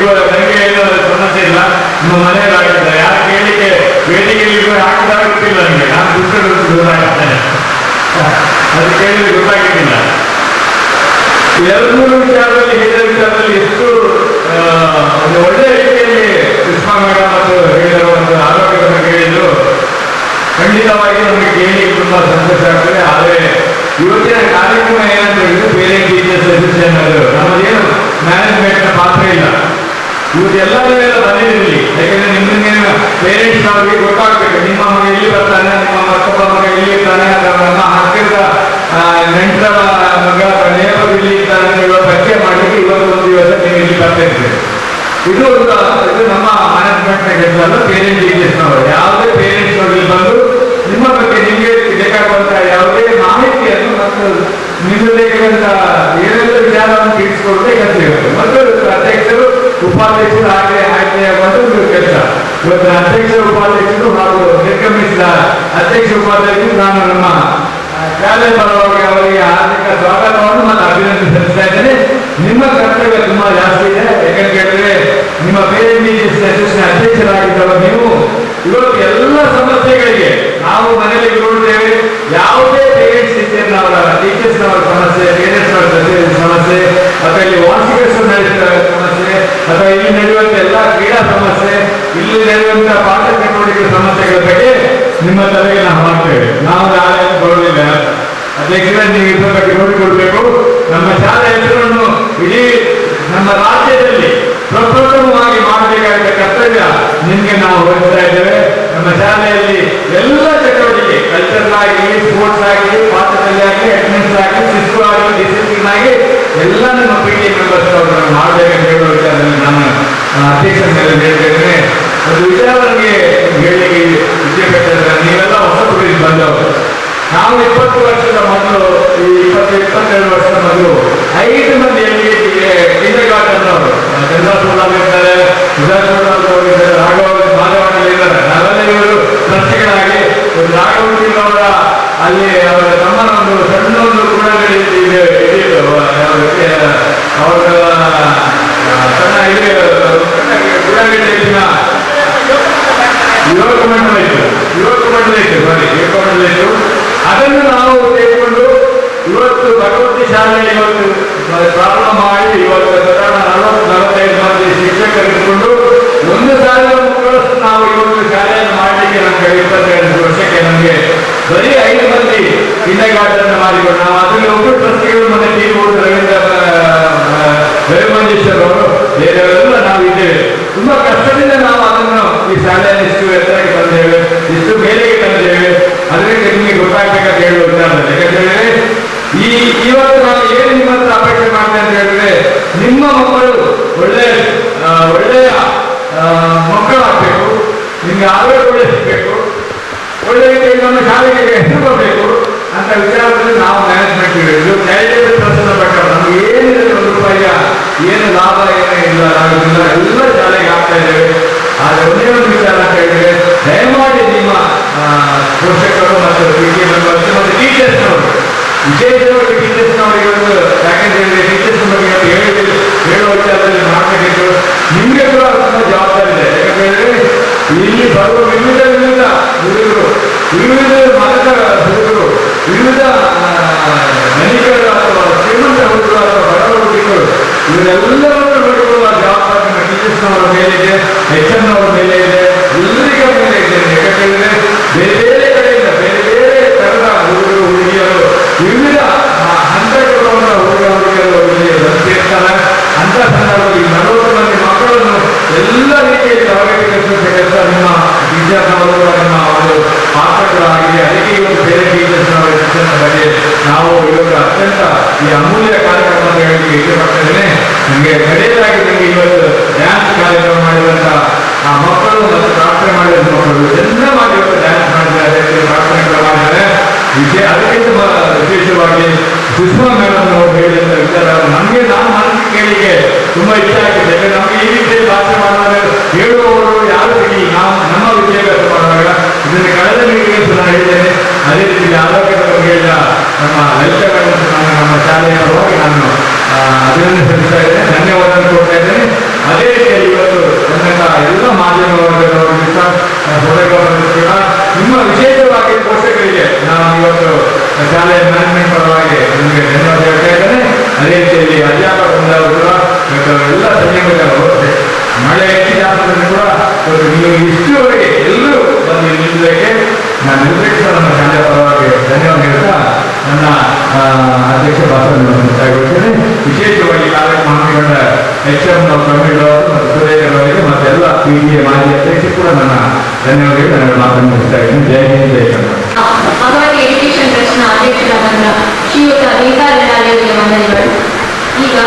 ಏನೋ ಸಮಸ್ಯೆ ಇಲ್ಲ. ನಿಮ್ಮ ಮನೆಯಲ್ಲಿ ಹಾಕಿದ್ದಾರೆ, ಯಾರು ಕೇಳಿಕೆ ವೇದಿಕೆಯಲ್ಲಿ ಹಾಕಿದಾಗ ಗೊತ್ತಿಲ್ಲ ನನಗೆ. ನಾನು ಪುಸ್ತಕಗಳನ್ನು ದೂರ ಹಾಕಿದ್ದೇನೆ, ಅದು ಕೇಳಿದ್ರೆ ಗೊತ್ತಾಗಿದ್ದಿಲ್ಲ. ಎರಡು ವಿಚಾರದಲ್ಲಿ ಹೇಳಿದ ವಿಚಾರದಲ್ಲಿ ಎಷ್ಟು ಒಂದು ಒಳ್ಳೆಯ ರೀತಿಯಲ್ಲಿ ಸುಷ್ಮಾ ಮೇಡಮ್ ಮತ್ತು ಹೇಳಿದರು, ಒಂದು ಆರೋಗ್ಯದ ಬಗ್ಗೆ ಹೇಳಿದ್ರು. ಖಂಡಿತವಾಗಿ ನಮಗೆ ಕೇಳಿ ತುಂಬಾ ಸಂತೋಷ ಆಗ್ತದೆ. ಆದರೆ ಇವತ್ತಿನ ಕಾರ್ಯಕ್ರಮ ಏನಂತ ಹೇಳಿದ್ರು ಪೇರೆಂಟ್ ಟೀಚರ್ಸ್ ಅಸೋಸಿಯೇಷನ್ ಅದು ನಮ್ಮದೇನು ಮ್ಯಾನೇಜ್ಮೆಂಟ್ನ ಪಾತ್ರ ಇಲ್ಲ. ಇವತ್ತೆಲ್ಲರೂ ಬಂದಿರಲಿ, ಯಾಕಂದ್ರೆ ನಿಮಗೆ ಪೇರೆಂಟ್ಸ್ ಅವ್ರಿಗೆ ಗೊತ್ತಾಗ್ಬೇಕು, ನಿಮ್ಮ ಮಗ ಇಲ್ಲಿ ಬರ್ತಾನೆ, ನಿಮ್ಮ ಮತ್ತೊಬ್ಬ ಮಗ ಇಲ್ಲಿ ಇರ್ತಾನೆ, ನಮ್ಮ ಹತ್ತಿರದ ನೆಂಟರ ಮಗ ನೇಬರ್ ಇಲ್ಲಿ ಇರ್ತಾನೆ ಹೇಳುವ ಪರಿಚಯ ಮಾಡಲಿಕ್ಕೆ ಇವತ್ತು ಒಂದು ದಿವಸ ನೀವು ಇಲ್ಲಿ ಬರ್ತಾ ಇರ್ತೀರಿ. ಇದು ನಮ್ಮ ಮ್ಯಾನೇಜ್ಮೆಂಟ್ನ ಕೆಲಸ ಅಲ್ಲ, ಪೇರೆಂಟ್ ಟೀಚರ್ಸ್ನವರು. ಯಾವುದೇ ಪೇರೆಂಟ್ಸ್ ಇಲ್ಲಿ ಬಂದು ನಿಮ್ಮ ಬಗ್ಗೆ ನಿಮಗೆ ಬೇಕಾಗುವಂತಹ ಯಾವುದೇ ಮಾಹಿತಿಯನ್ನು ಮತ್ತು ನಿಮ್ಮ ಬೇಕಾದಂತ ಏನೆಲ್ಲ ವಿಚಾರವನ್ನು ತಿಳಿಸಿಕೊಡದೆ ಕೆಲಸ ಇರುತ್ತೆ. ಮತ್ತು ಅಧ್ಯಕ್ಷರು ಉಪಾಧ್ಯಕ್ಷರು ಹಾಗೆ ಆಯ್ಕೆಯಾಗುವಂತ ಒಂದು ಕೆಲಸ. ಇವತ್ತು ಅಧ್ಯಕ್ಷರು ಉಪಾಧ್ಯಕ್ಷರು ಹಾಗೂ ನಿರ್ಗಮಿಸಿದ ಅಧ್ಯಕ್ಷ ಉಪಾಧ್ಯಕ್ಷರು ನಾನು ನಮ್ಮ ಶಾಲೆಯ ಪರವಾಗಿ ಅವರಿಗೆ ಆರ್ಥಿಕ ಸ್ವಾಗತವನ್ನು ಮತ್ತು ಅಭಿನಂದನೆ ಸಲ್ಲಿಸ್ತಾ ಇದ್ದೇನೆ. ನಿಮ್ಮ ಕರ್ತವ್ಯ ತುಂಬಾ ಜಾಸ್ತಿ ಇದೆ. ಯಾಕಂತ ಹೇಳಿದ್ರೆ ನಿಮ್ಮ ಪೇರೆಂಟ್ ಟೀಚರ್ಸ್ ಅಸೋಸಿಯೇಷನ್ ಅಧ್ಯಕ್ಷರಾಗಿದ್ದವರು ನೀವು ಇವತ್ತು ಎಲ್ಲ ಸಮಸ್ಯೆಗಳಿಗೆ ನಾವು ಮನೆಯಲ್ಲಿ ನೋಡ್ತೇವೆ. ಯಾವುದೇ ಪೇರೆಂಟ್ಸ್ ಟೀಚರ್ನವರ ಸಮಸ್ಯೆ, ಪೇರೆಂಟ್ಸ್ನವರ ಸಮಸ್ಯೆ, ಅಥವಾ ಇಲ್ಲಿ ವಾರ್ಷಿಕೋತ್ಸವ ನಡೆಯುವ ಸಮಸ್ಯೆ, ಅಥವಾ ಇಲ್ಲಿ ನಡೆಯುವಂತ ಎಲ್ಲ ಕ್ರೀಡಾ ಸಮಸ್ಯೆ, ಇಲ್ಲಿ ನಡೆಯುವಂತಹ ಪಾಠ ಚಟುವಟಿಕೆ ಸಮಸ್ಯೆಗಳ ಬಗ್ಗೆ ನಿಮ್ಮ ತಲೆಗೆ ನಾವು ಮಾಡ್ತೇವೆ. ನಾವು ನಾಳೆ ಬರೋದಿಲ್ಲ. ಅಧ್ಯಕ್ಷರೇ, ನೀವು ಇದ್ರ ಬಗ್ಗೆ ನೋಡಿಕೊಳ್ಬೇಕು. ನಮ್ಮ ಶಾಲೆ ಹೆಸರನ್ನು ಇಡೀ ನಮ್ಮ ರಾಜ್ಯದಲ್ಲಿ ಪ್ರಪ್ರಥಮವಾಗಿ ಮಾಡಬೇಕಾದ ಕರ್ತವ್ಯ ನಿಮಗೆ ನಾವು ವಹಿಸ್ತಾ ಇದ್ದೇವೆ. ನಮ್ಮ ಶಾಲೆಯಲ್ಲಿ ಎಲ್ಲ ಚಟುವಟಿಕೆ, ಕಲ್ಚರಲ್ ಆಗಿ, ಸ್ಪೋರ್ಟ್ಸ್ ಆಗಿ, ಪಾಠದಲ್ಲಿ ಆಗಿ, ಅಟೆಂಡೆನ್ಸ್ ಆಗಿ, ಶಿಸ್ತು ಆಗಿ, ಡಿಸಿಪ್ಲಿನ್ ಆಗಿ ಎಲ್ಲ ನಮ್ಮ PTA ಮೆಂಬರ್ಸ್ ಅವರು ಮಾಡಬೇಕಂತ ಹೇಳುವ ವಿಚಾರದಲ್ಲಿ ನಾನು ಅಧ್ಯಕ್ಷರ ಮೇಲೆ ಹೇಳ್ತೇನೆ. ಒಂದು ವಿಚಾರ ನನಗೆ ಹೇಳಲಿಕ್ಕೆ ವಿದ್ಯಾಭ್ಯಾಸ, ನೀವೆಲ್ಲ ಹೊಸಬರಿಗೆ ಬಂದವರು. ನಾವು 20 ವರ್ಷದ ಮೊದಲು, ಈ 22 ವರ್ಷದ ಮೊದಲು 5 ಮಂದಿ ಕಿಂಡರ್ಗಾರ್ಟನ್ ಅವರು ಚಂದ್ರಸೂಡಲ್ಲಿ ಇರ್ತಾರೆ, ಸುಧಾಕರ್ ಇದ್ದಾರೆ, ಮಾಧವನಲ್ಲಿ ಇದ್ದಾರೆ. ನಾವೆಲ್ಲ ಇವರು ಟ್ರಸ್ಟಿಗಳಾಗಿ ರಾಘವೇಂದ್ರ ಅಲ್ಲಿ ಅವರ ತಮ್ಮನ ಒಂದು ಸಣ್ಣ ಒಂದು ಗುಣಗಳು ಅವರ ಸಣ್ಣ ಗುಣಗಳಿನ ಯುವಕ ಮಂಡಲ ಇತ್ತು. ಅದನ್ನು ನಾವು ತೆಗೆದುಕೊಂಡು ಇವತ್ತು ಭಗವತಿ ಶಾಲೆ ಇವತ್ತು ಪ್ರಾರಂಭ ಮಾಡಿ ಇವತ್ತು ಸಾಧಾರಣ 40-45 ಮಂದಿ ಶಿಕ್ಷಕರು ಇಟ್ಕೊಂಡು 1,000 ಮಕ್ಕಳಷ್ಟು ನಾವು ಇವತ್ತು ಶಾಲೆಯನ್ನು ಮಾಡಲಿಕ್ಕೆ ನಮಗೆ 22 ವರ್ಷಕ್ಕೆ ನಮಗೆ ಬರೀ 5 ಮಂದಿ ಕಿಂಡರ್ಗಾರ್ಟನ್ ಮಾಡಿಕೊಂಡು ನಾವು ಅದರಲ್ಲಿ ಒಬ್ಬರು ಟ್ರಸ್ಟಿಗಳು ಮತ್ತೆ ರವಿಮಂಜೇಶ್ವರ್ ಅವರು ಬೇರೆಯವರೆಲ್ಲ ನಾವು ಇದ್ದೇವೆ. ತುಂಬಾ ಕಷ್ಟದಿಂದ ನಾವು ಅದನ್ನು ಈ ಶಾಲೆಯನ್ನು ಇಷ್ಟು ಎತ್ತರಕ್ಕೆ ತಂದೇವೆ, ಇಷ್ಟು ಮೇಲೆಗೆ ತಂದೇವೆ. ಶಾಲೆಗೆ ಹೆಸರು ಬರಬೇಕು ಅಂತ ವಿಚಾರದಲ್ಲಿ ನಾವು ಮ್ಯಾನೇಜ್ಮೆಂಟ್ ಹೇಳಿದ್ರು. ಚಾರಿಟೇಬಲ್ ಟ್ರಸ್ಟ್ ಪ್ರಕಾರ ನಮ್ಗೆ ಏನಿದೆ ₹1 ಏನು ಲಾಭ ಏನೂ ಇಲ್ಲ, ಆಗೋದಿಲ್ಲ, ಎಲ್ಲ ಶಾಲೆಗೆ ಆಗ್ತಾ ಇದ್ದೇವೆ. ಆದರೆ ಒಂದೇ ಒಂದು ವಿಚಾರ ಅಂತ ಹೇಳಿದ್ರೆ, ದಯಮಾಡಿ ನಿಮ್ಮ ಪೋಷಕರು ಮತ್ತು PTA ಮೆಂಬರ್ಸ್ ಮತ್ತು ಟೀಚರ್ಸ್ನವರು, ವಿಶೇಷವಾಗಿ ಟೀಚರ್ಸ್ನವರಿಗೆ ಒಂದು, ಯಾಕೆಂದ್ರೆ ಟೀಚರ್ಸ್ ಬಗ್ಗೆ ಹೇಳುವ ವಿಚಾರದಲ್ಲಿ ಮಾಡಬೇಕಿತ್ತು. ನಿಮಗೆ ಕೂಡ ತುಂಬ ಜವಾಬ್ದಾರಿ ಇದೆ. ಯಾಕಂದ್ರೆ ಇಲ್ಲಿ ಬರುವ ವಿವಿಧ ಹುಡುಗರು, ವಿವಿಧ ಮತದ ಹುಡುಗರು, ವಿವಿಧ ಧನಿಕರು ಅಥವಾ ಶ್ರೀಮಂತ ಹುಡುಗರು ಅಥವಾ ಬಡವ ಹುಡುಗರು, ಇವರೆಲ್ಲರನ್ನು ನೋಡಿಕೊಳ್ಳುವ ಜವಾಬ್ದಾರಿ ನಮ್ಮ ಟೀಚರ್ಸ್ನವರ ಮೇಲಿದೆ, HM ನವರ ಮೇಲೆ ಇದೆ, ಎಲ್ಲರಿಗೂ ಮೇಲೆ ಇದೆ. ಯಾಕಂತೇಳಿದ್ರೆ ಬೇರೆ ಬೇರೆ ಕಡೆಯಿಂದ ಬೇರೆ ಬೇರೆ ತರದ ಹುಡುಗರು ಹುಡುಗಿಯರು, ವಿವಿಧ ಹಂತಗಳ ಹುಡುಗಿಯರು ಇಲ್ಲಿ ಸೇರ್ತಾರೆ. ಅಂತ ಸಂದರ್ಭದಲ್ಲಿ 40 ಮಂದಿ ಮಕ್ಕಳನ್ನು ಎಲ್ಲ ರೀತಿಯಲ್ಲಿ ತರಬೇತಿ ಕೆಲಸ ನಿಮ್ಮ ಟೀಚರ್ನವರು ನಿಮ್ಮ ಒಂದು ಪಾತ್ರಗಳಾಗಿದೆ. ಅದಕ್ಕೆ ಇವತ್ತು ಬೇರೆ ಟೀಚರ್ಸ್ನವರ ಶಿಕ್ಷಣದ ಬಗ್ಗೆ ನಾವು ಇವತ್ತು ಅತ್ಯಂತ ಈ ಅಮೂಲ್ಯ ಕಾರ್ಯಕ್ರಮವನ್ನು ಹೇಳಲಿಕ್ಕೆ ಇಷ್ಟಪಡ್ತಿದ್ದೇನೆ. ನನಗೆ ಕಡೆಯದಾಗಿ ನಿಮಗೆ ಇವತ್ತು ಡ್ಯಾನ್ಸ್ ಕಾರ್ಯಕ್ರಮ ಮಾಡಿದಂಥ ಆ ಮಕ್ಕಳು ಮತ್ತು ಪ್ರಾರ್ಥನೆ ಮಾಡಿದ ಮಕ್ಕಳು ಚಂದವಾಗಿ ಇವತ್ತು ಡ್ಯಾನ್ಸ್ ಮಾಡಿದ್ದಾರೆ, ಪ್ರಾರ್ಥನೆಗಳು ಮಾಡಿದ್ದಾರೆ. ಅದಕ್ಕಿಂತ ವಿಶೇಷವಾಗಿ ಸುಷ್ಮಾ ಮೇಡಮ್ ಅವರು ಹೇಳಿದಂಥ ವಿಚಾರ ನಮಗೆ ನಾನು ಮನಸ್ಸು ಕೇಳಿಗೆ ತುಂಬಾ ಇಷ್ಟ ಆಗಿದೆ. ನಮಗೆ ಈ ರೀತಿಯಲ್ಲಿ ಭಾಷೆ ಮಾಡುವಾಗ ಹೇಳುವವರು ಯಾರು ಸಿಗಿ ನಾವು ನಮ್ಮ ವಿದ್ಯಾಭ್ಯಾಸ ಮಾಡುವಾಗ ಇದನ್ನು ಕಳೆದ ಮೀಟಿಂಗ್ ನಾನು ಹೇಳಿದ್ದೇನೆ. ಅದೇ ರೀತಿ ಆರೋಗ್ಯದ ಬಗ್ಗೆ ನಮ್ಮ ಲಲಿತ ಮೇಡಮ್ ನಮ್ಮ ಶಾಲೆಯ ಪರವಾಗಿ ನಾನು ಅಭಿನಂದನೆ ಸಲ್ಲಿಸ್ತಾ ಇದ್ದೇನೆ, ಧನ್ಯವಾದ ಕೊಡ್ತಾ ಇದ್ದೇನೆ. ಅದೇ ರೀತಿಯಲ್ಲಿ ಇವತ್ತು ಬಂದಂಥ ಎಲ್ಲ ಮಾಧ್ಯಮ ವರ್ಗದವರಿಗೂ ಸಹ ಫೋಟೋಗ್ರಾಫರ್ಸ್ ಕೂಡ ನಿಮ್ಮ ವಿಶೇಷವಾಗಿ ಪೋಷಕರಿಗೆ ನಾನು ಇವತ್ತು ಶಾಲೆಯ ಮ್ಯಾನೇಜ್ಮೆಂಟ್ ಪರವಾಗಿ ನಿಮಗೆ ಧನ್ಯವಾದ ಹೇಳ್ತಾ ಇದ್ದೇನೆ. ಅದೇ ರೀತಿಯಲ್ಲಿ ಅಧ್ಯಾಪಕ ಬಂದವರು ಕೂಡ ಎಲ್ಲ ಸಂಯೋಜಕರು ಮಳೆ ಹೆಚ್ಚಿನ ಕೂಡ ನೀವು ಇಷ್ಟುವರೆಗೆ ಎಲ್ಲರೂ ಬಂದು ನಿಲ್ಲುವುದಕ್ಕೆ ನಾನು ಎಲ್ಲರಿಗೂ ನಮ್ಮ ಶಾಲೆಯ ಪರವಾಗಿ ಧನ್ಯವಾದ ಹೇಳ್ತಾ ನನ್ನ ಅಧ್ಯಕ್ಷ ಭಾಷಣ ಮುಕ್ತಾಯಗೊಳಿಸ್ತೇನೆ. ವಿಶೇಷವಾಗಿ ಕಾರ್ಯಕ್ರಮ ಹಮ್ಮಿಕೊಂಡ HM ಪ್ರವೀಣ್ ಅವರು ಮತ್ತು ಸುರೇಶ್ ಅವರಿಗೆ ಮತ್ತು ಎಲ್ಲ PTA ಮಾಜಿ ಅಧ್ಯಕ್ಷರು ಕೂಡ ನನ್ನ ಧನ್ಯವಾದಗಳು. ನನ್ನ ಮಾತನ್ನು ಮುಗಿಸ್ತಾ ಇದ್ದೀನಿ. ಜೈ ಹಿಂದ್, ಜೈ ಕರ್ನಾಟಕ. ಭಗವತಿ ಎಜುಕೇಶನ್ ಟ್ರಸ್ಟ್ನ ಅಧ್ಯಕ್ಷರಾದ ಶ್ರೀಯುತ ನೇತಾರರಿಗೆ ವಂದನೆಗಳು. ಈಗ